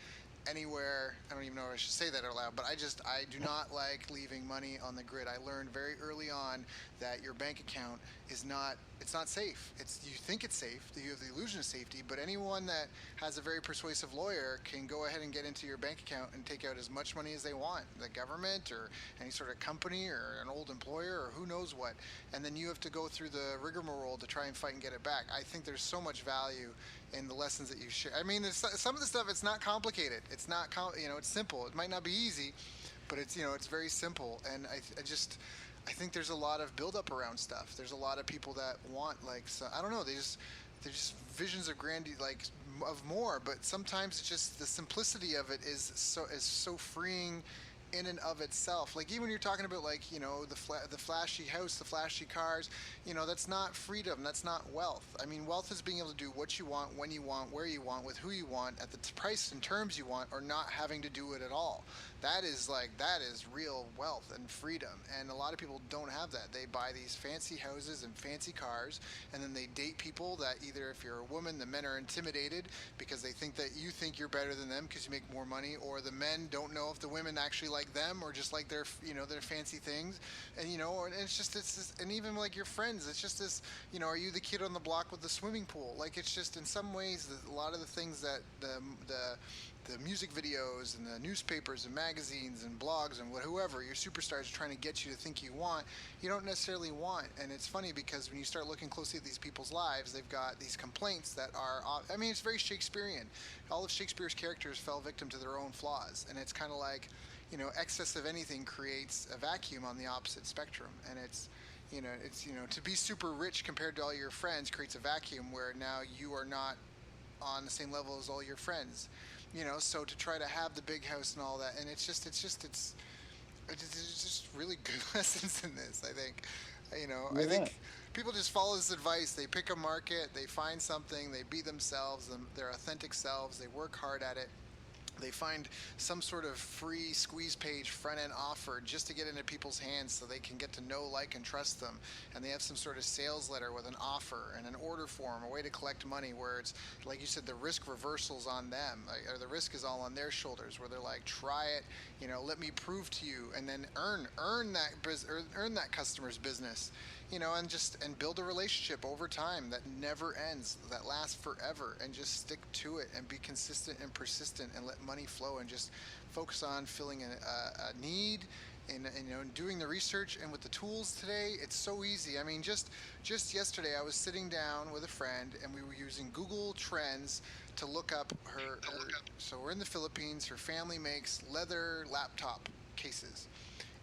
anywhere. I don't even know if I should say that out loud, but I do not like leaving money on the grid. I learned very early on that your bank account is not, it's not safe. You think it's safe, you have the illusion of safety, but anyone that has a very persuasive lawyer can go ahead and get into your bank account and take out as much money as they want. The government or any sort of company or an old employer or who knows what. And then you have to go through the rigmarole to try and fight and get it back. I think there's so much value in the lessons that you share. I mean, some of the stuff, it's not complicated. It's not, it's simple. It might not be easy, but it's very simple. And I think there's a lot of buildup around stuff. There's a lot of people that want, like, so, I don't know, they're just visions of of more, but sometimes it's just the simplicity of it is so freeing in and of itself. Like, even when you're talking about, like, the flashy house, the flashy cars, that's not freedom, that's not wealth. I mean, wealth is being able to do what you want, when you want, where you want, with who you want, at the price and terms you want, or not having to do it at all. That is real wealth and freedom. And a lot of people don't have that. They buy these fancy houses and fancy cars, and then they date people that, either if you're a woman, the men are intimidated because they think that you think you're better than them because you make more money, or the men don't know if the women actually like them or just like their fancy things. And and it's just, and even like your friends, it's just this, are you the kid on the block with the swimming pool? Like, it's just, in some ways, a lot of the things that the music videos and the newspapers and magazines and blogs and whoever your superstars are trying to get you to think you want, you don't necessarily want. And it's funny because when you start looking closely at these people's lives, they've got these complaints that are, I mean, it's very Shakespearean. All of Shakespeare's characters fell victim to their own flaws, and it's kind of like, excess of anything creates a vacuum on the opposite spectrum. And it's to be super rich compared to all your friends creates a vacuum where now you are not on the same level as all your friends. So to try to have the big house and all that, and it's just really good lessons in this, I think. I think people just follow this advice. They pick a market, they find something, they be themselves, their authentic selves, they work hard at it, They find some sort of free squeeze page front end offer just to get into people's hands so they can get to know, like, and trust them. And they have some sort of sales letter with an offer and an order form, a way to collect money where it's, like you said, the risk reversal's on them, or the risk is all on their shoulders, where they're like, try it, let me prove to you, and then earn that customer's business, and build a relationship over time that never ends, that lasts forever, and just stick to it and be consistent and persistent and let money flow and just focus on filling a need and doing the research. And with the tools today, it's so easy. I mean, just yesterday I was sitting down with a friend and we were using Google Trends to look up her. So we're in the Philippines. Her family makes leather laptop cases,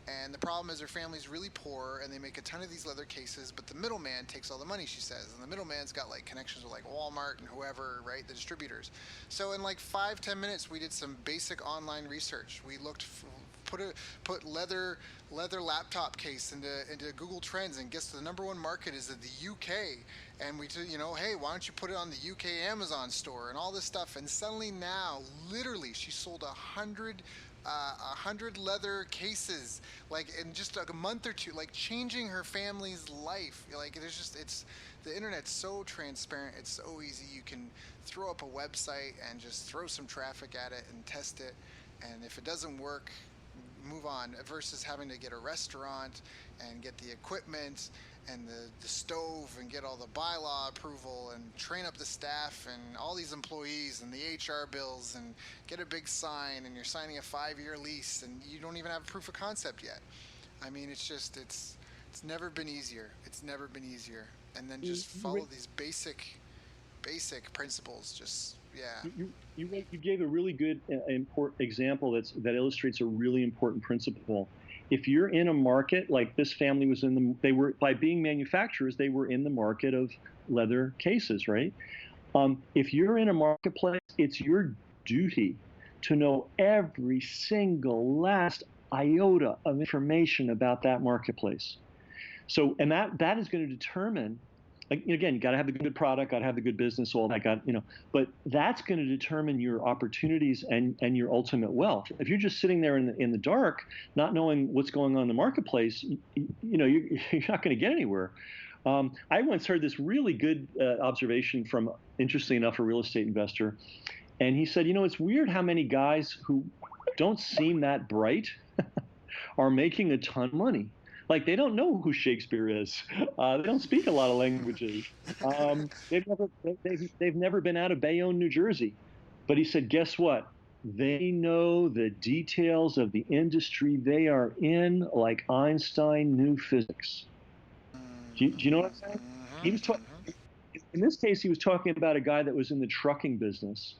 and the problem is her family's really poor and they make a ton of these leather cases, but the middleman takes all the money, she says. And the middleman's got like connections with like Walmart and whoever, right? The distributors. So in like 5-10 minutes, we did some basic online research. We put leather laptop case into Google Trends, and guess the number one market is in the UK. And hey, why don't you put it on the UK Amazon store and all this stuff? And suddenly now, literally, she sold 100 leather cases, like in just like a month or two, like changing her family's life. Like it's the internet's so transparent, it's so easy. You can throw up a website and just throw some traffic at it and test it, and if it doesn't work, move on, versus having to get a restaurant and get the equipment and the stove and get all the bylaw approval and train up the staff and all these employees and the HR bills and get a big sign, and you're signing a 5-year lease and you don't even have proof of concept yet. I mean, it's never been easier. It's never been easier. And then just follow these basic principles. Just yeah. You gave a really good important example that illustrates a really important principle. If you're in a market like this family was they were, by being manufacturers, they were in the market of leather cases, right? If you're in a marketplace, it's your duty to know every single last iota of information about that marketplace. So, and that is going to determine, like, again, you got to have the good product, got to have the good business, all that, but that's going to determine your opportunities and your ultimate wealth. If you're just sitting there in the dark, not knowing what's going on in the marketplace, you're not going to get anywhere. I once heard this really good observation from, interestingly enough, a real estate investor. And he said, it's weird how many guys who don't seem that bright are making a ton of money. Like, they don't know who Shakespeare is. They don't speak a lot of languages. They've never been out of Bayonne, New Jersey. But he said, guess what? They know the details of the industry they are in, like Einstein knew physics. Do you know what I'm saying? He was in this case, he was talking about a guy that was in the trucking business.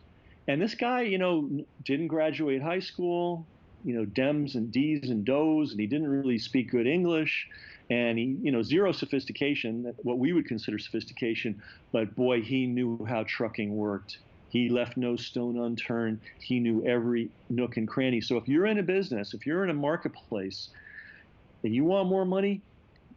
And this guy, didn't graduate high school, Dems and Ds and Does, and he didn't really speak good English, and he, zero sophistication, what we would consider sophistication, but boy, he knew how trucking worked. He left no stone unturned. He knew every nook and cranny. So if you're in a business, if you're in a marketplace, and you want more money,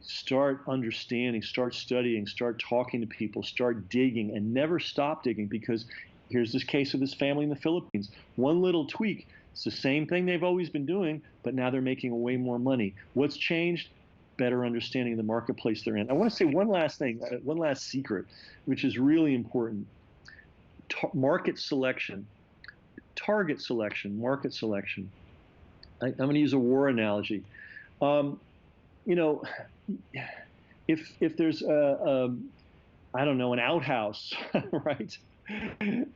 start understanding, start studying, start talking to people, start digging, and never stop digging, because here's this case of this family in the Philippines. One little tweak, it's the same thing they've always been doing, but now they're making way more money. What's changed? Better understanding of the marketplace they're in. I want to say one last thing, one last secret, which is really important. Market selection, target selection, market selection. I'm going to use a war analogy. If there's I don't know, an outhouse, right,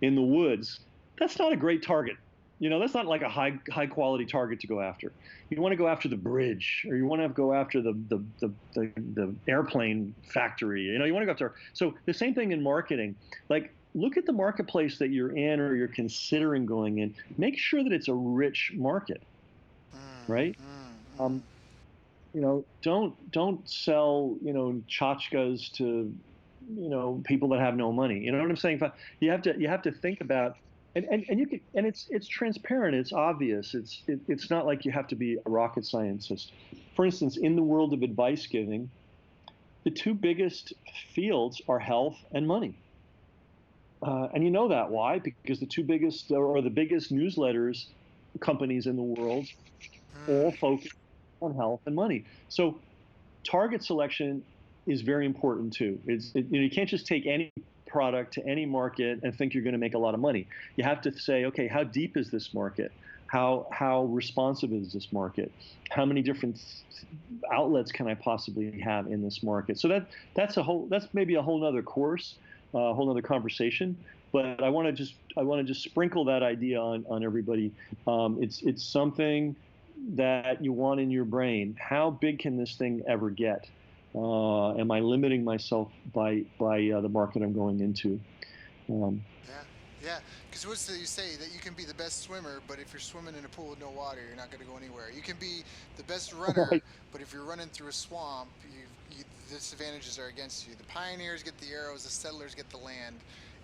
in the woods, that's not a great target. That's not like a high quality target to go after. You want to go after the bridge, or you want to go after the airplane factory. You want to go after. So the same thing in marketing. Like, look at the marketplace that you're in or you're considering going in. Make sure that it's a rich market, right? Don't sell tchotchkes to people that have no money. You know what I'm saying? You have to think about. And you can, and it's transparent, it's obvious, it's not like you have to be a rocket scientist. For instance, in the world of advice giving, the two biggest fields are health and money. And you know that why? Because the two biggest or the biggest newsletters companies in the world all Hmm. focus on health and money. So target selection is very important too. You can't just take any product to any market and think you're going to make a lot of money. You have to say, okay, how deep is this market? How responsive is this market? How many different outlets can I possibly have in this market? So that's maybe a whole nother course, a whole nother conversation. But I want to just sprinkle that idea on everybody. It's something that you want in your brain. How big can this thing ever get? Am I limiting myself by the market I'm going into? Um, Yeah, yeah. Because what's you say that you can be the best swimmer, but if you're swimming in a pool with no water, you're not going to go anywhere. You can be the best runner, right. but if you're running through a swamp, the disadvantages are against you. The pioneers get the arrows, the settlers get the land.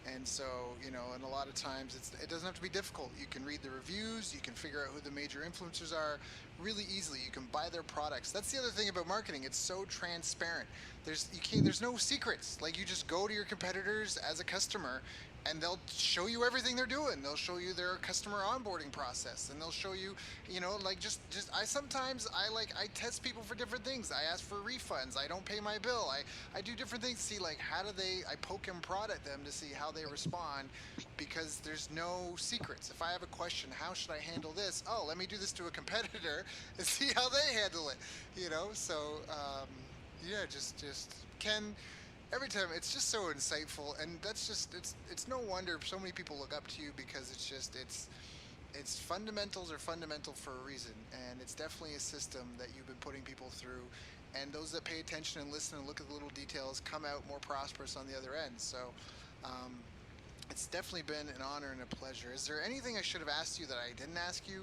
And so, and a lot of times it doesn't have to be difficult. You can read the reviews, you can figure out who the major influencers are really easily. You can buy their products. That's the other thing about marketing. It's so transparent. There's no secrets. Like you just go to your competitors as a customer and they'll show you everything they're doing. They'll show you their customer onboarding process, and they'll show you, like just I sometimes I test people for different things. I ask for refunds. I don't pay my bill. I do different things. See like how do they? I poke and prod at them to see how they respond, because there's no secrets. If I have a question, how should I handle this? Oh, let me do this to a competitor and see how they handle it. So yeah, just Ken, every time it's just so insightful, and that's just it's no wonder so many people look up to you, because it's fundamentals are fundamental for a reason, and it's definitely a system that you've been putting people through, and those that pay attention and listen and look at the little details come out more prosperous on the other end. So um, it's definitely been an honor and a pleasure. Is there anything I should have asked you that I didn't ask you?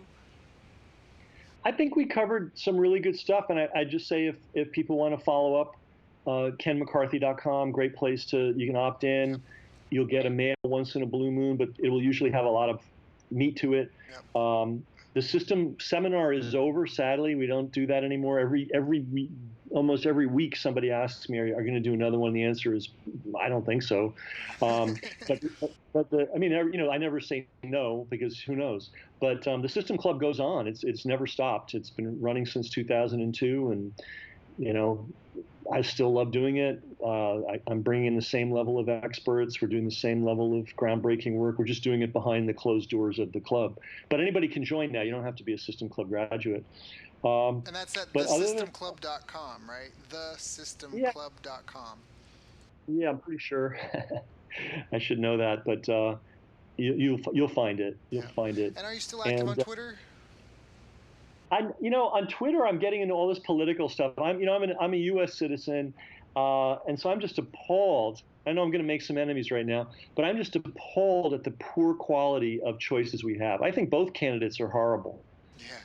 I think we covered some really good stuff, and I just say if people want to follow up, KenMcCarthy.com, great place to you can opt Yep. in. You'll get a mail once in a blue moon, but it will usually have a lot of meat to it. Yep. The system seminar is over. Sadly, we don't do that anymore. Almost every week, somebody asks me, "Are you going to do another one?" The answer is, "I don't think so." Um, but I mean, I never say no because who knows. But the System Club goes on. It's never stopped. It's been running since 2002, and you know, I still love doing it. I'm bringing in the same level of experts. We're doing the same level of groundbreaking work. We're just doing it behind the closed doors of the club. But anybody can join now. You don't have to be a System Club graduate. Um, And that's at but other than thesystemclub.com, right? yeah, Thesystemclub.com. yeah, I'm pretty sure I should know that. But you'll find it. You'll Yeah. find it. And are you still active on And Twitter? on Twitter, I'm getting into all this political stuff. I'm a U.S. citizen, and so I'm just appalled. I know I'm going to make some enemies right now, but I'm just appalled at the poor quality of choices we have. I think both candidates are horrible.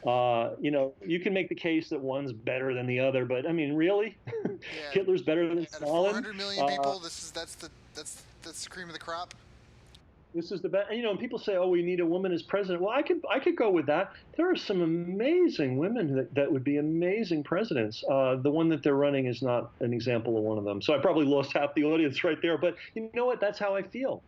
Yeah. You can make the case that one's better than the other, but I mean, really, Yeah. Hitler's better than Out of Stalin. 400 million people, that's the cream of the crop. This is the best. And people say, "Oh, we need a woman as president." Well, I could go with that. There are some amazing women that would be amazing presidents. The one that they're running is not an example of one of them. So I probably lost half the audience right there. But you know what? That's how I feel.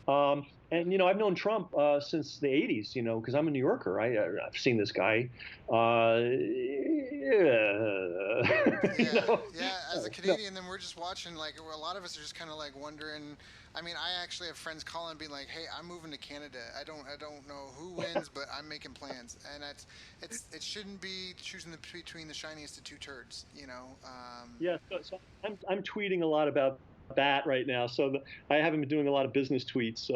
Yeah. And I've known Trump since the '80s. Because I'm a New Yorker. I've seen this guy. Yeah. Yeah, yeah. As a Canadian, then we're just watching. Like a lot of us are just kind of like wondering. I mean, I actually have friends calling, being like, "Hey, I'm moving to Canada. I don't know who wins, but I'm making plans." And it shouldn't be choosing between the shiniest of two turds. Yeah, so I'm tweeting a lot about that right now. So I haven't been doing a lot of business tweets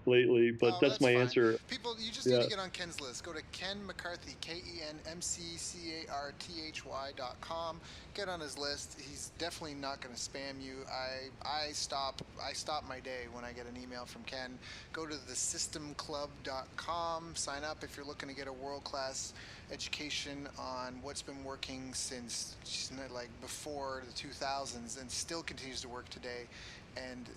lately, but Oh, that's that's my fine. answer. People, you just need Yeah. to get on Ken's list. Go to Ken McCarthy, KenMcCarthy.com. Get on his list. He's definitely not going to spam you. I stop my day when I get an email from Ken. Go to thesystemclub.com. Sign up if you're looking to get a world class education on what's been working since like before the 2000s and still continues to work today, and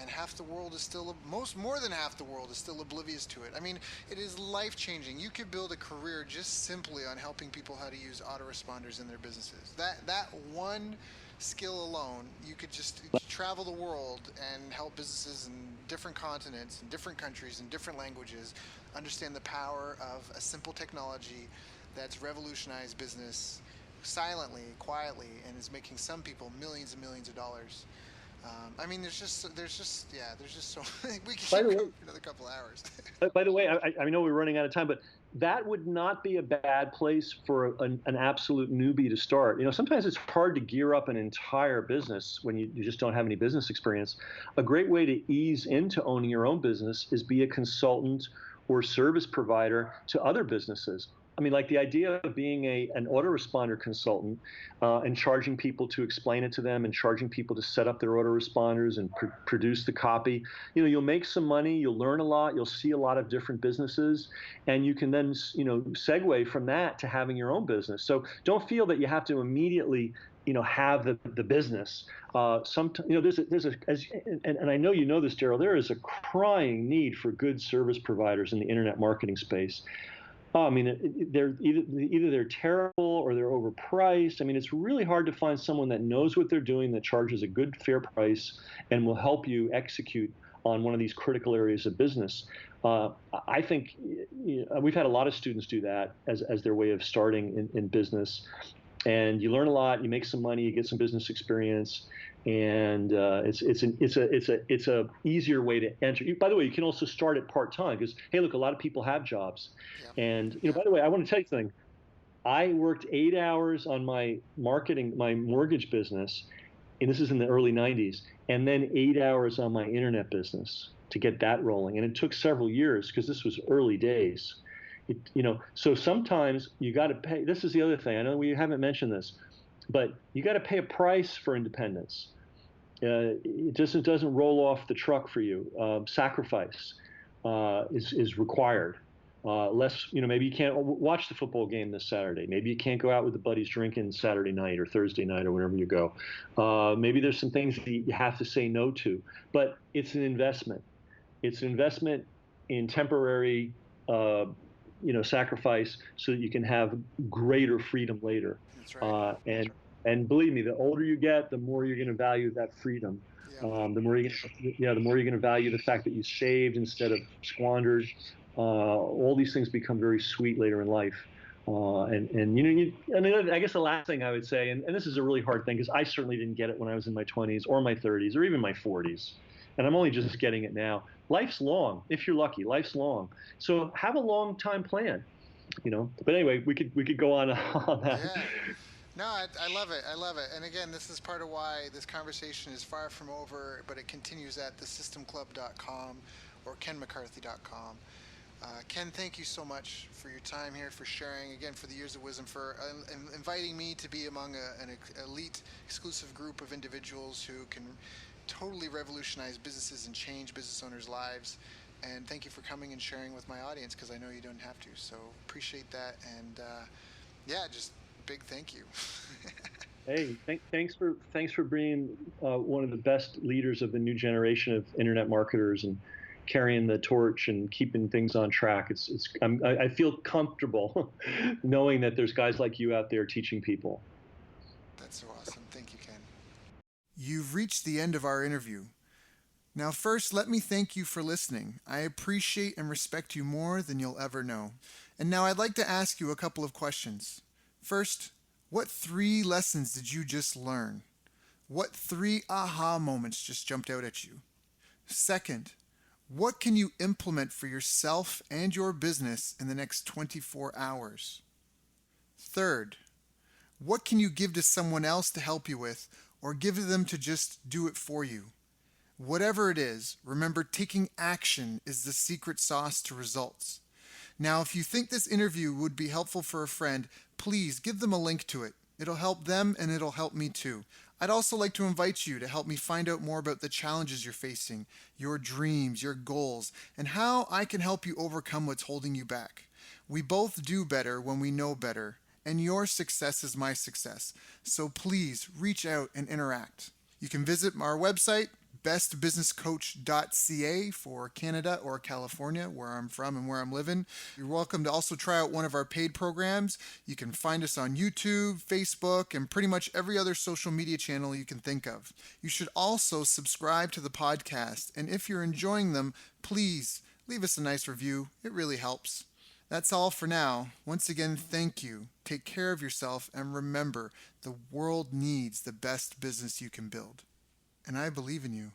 half the world is still more than half the world is still oblivious to it. I mean, it is life changing. You could build a career just simply on helping people how to use autoresponders in their businesses. That one skill alone, you could just travel the world and help businesses in different continents, in different countries, in different languages understand the power of a simple technology that's revolutionized business silently, quietly, and is making some people millions and millions of dollars. I mean, there's just so we could By keep the going way, for another couple of hours. I know we're running out of time, but that would not be a bad place for an absolute newbie to start. Sometimes it's hard to gear up an entire business when you just don't have any business experience. A great way to ease into owning your own business is be a consultant or service provider to other businesses. I mean, like the idea of being an autoresponder consultant and charging people to explain it to them and charging people to set up their autoresponders and produce the copy. You'll make some money, you'll learn a lot, you'll see a lot of different businesses, and you can then, segue from that to having your own business. So don't feel that you have to immediately have the business. Sometimes, and I know you know this, Daryl, there is a crying need for good service providers in the internet marketing space. I mean, either they're terrible or they're overpriced. I mean, it's really hard to find someone that knows what they're doing, that charges a good, fair price, and will help you execute on one of these critical areas of business. I think we've had a lot of students do that as their way of starting in business. And you learn a lot, you make some money, you get some business experience, and it's a easier way to enter. By the way, you can also start it part-time because, hey, look, a lot of people have jobs. Yeah. And by the way, I want to tell you something. I worked 8 hours on my mortgage business, and this is in the early 90s, and then 8 hours on my internet business to get that rolling. And it took several years because this was early days. So sometimes you got to pay. This is the other thing. I know we haven't mentioned this, but you got to pay a price for independence. It just doesn't roll off the truck for you. Sacrifice is required. Maybe you can't watch the football game this Saturday. Maybe you can't go out with the buddies drinking Saturday night or Thursday night or whenever you go. Maybe there's some things that you have to say no to, but it's an investment. It's an investment in temporary sacrifice so that you can have greater freedom later. That's right. And believe me, the older you get, the more you're going to value that freedom. Yeah. The more you're going to value the fact that you saved instead of squandered. All these things become very sweet later in life. I guess the last thing I would say, and this is a really hard thing because I certainly didn't get it when I was in my 20s or my 30s or even my 40s. And I'm only just getting it now. Life's long, if you're lucky. Life's long, so have a long time plan. But anyway, we could go on that. Yeah. No, I love it. I love it. And again, this is part of why this conversation is far from over, but it continues at thesystemclub.com or kenmccarthy.com. Ken, thank you so much for your time here, for sharing, again, for the years of wisdom, for inviting me to be among an elite, exclusive group of individuals who can totally revolutionize businesses and change business owners' lives. And thank you for coming and sharing with my audience, because I know you don't have to. So appreciate that. And just big thank you. Hey, thanks for being one of the best leaders of the new generation of internet marketers and carrying the torch and keeping things on track. I feel comfortable knowing that there's guys like you out there teaching people. That's so awesome. Thank you, Ken. You've reached the end of our interview. Now, first, let me thank you for listening. I appreciate and respect you more than you'll ever know. And now I'd like to ask you a couple of questions. First, what 3 lessons did you just learn? What 3 aha moments just jumped out at you? Second, what can you implement for yourself and your business in the next 24 hours? Third, what can you give to someone else to help you with, or give them to just do it for you? Whatever it is, remember, taking action is the secret sauce to results. Now, if you think this interview would be helpful for a friend, please give them a link to it. It'll help them and it'll help me too. I'd also like to invite you to help me find out more about the challenges you're facing, your dreams, your goals, and how I can help you overcome what's holding you back. We both do better when we know better, and your success is my success. So please reach out and interact. You can visit our website, bestbusinesscoach.ca for Canada or California, where I'm from and where I'm living. You're welcome to also try out one of our paid programs. You can find us on YouTube, Facebook, and pretty much every other social media channel you can think of. You should also subscribe to the podcast, and if you're enjoying them, please leave us a nice review. It really helps. That's all for now. Once again, thank you. Take care of yourself, and remember, the world needs the best business you can build. And I believe in you.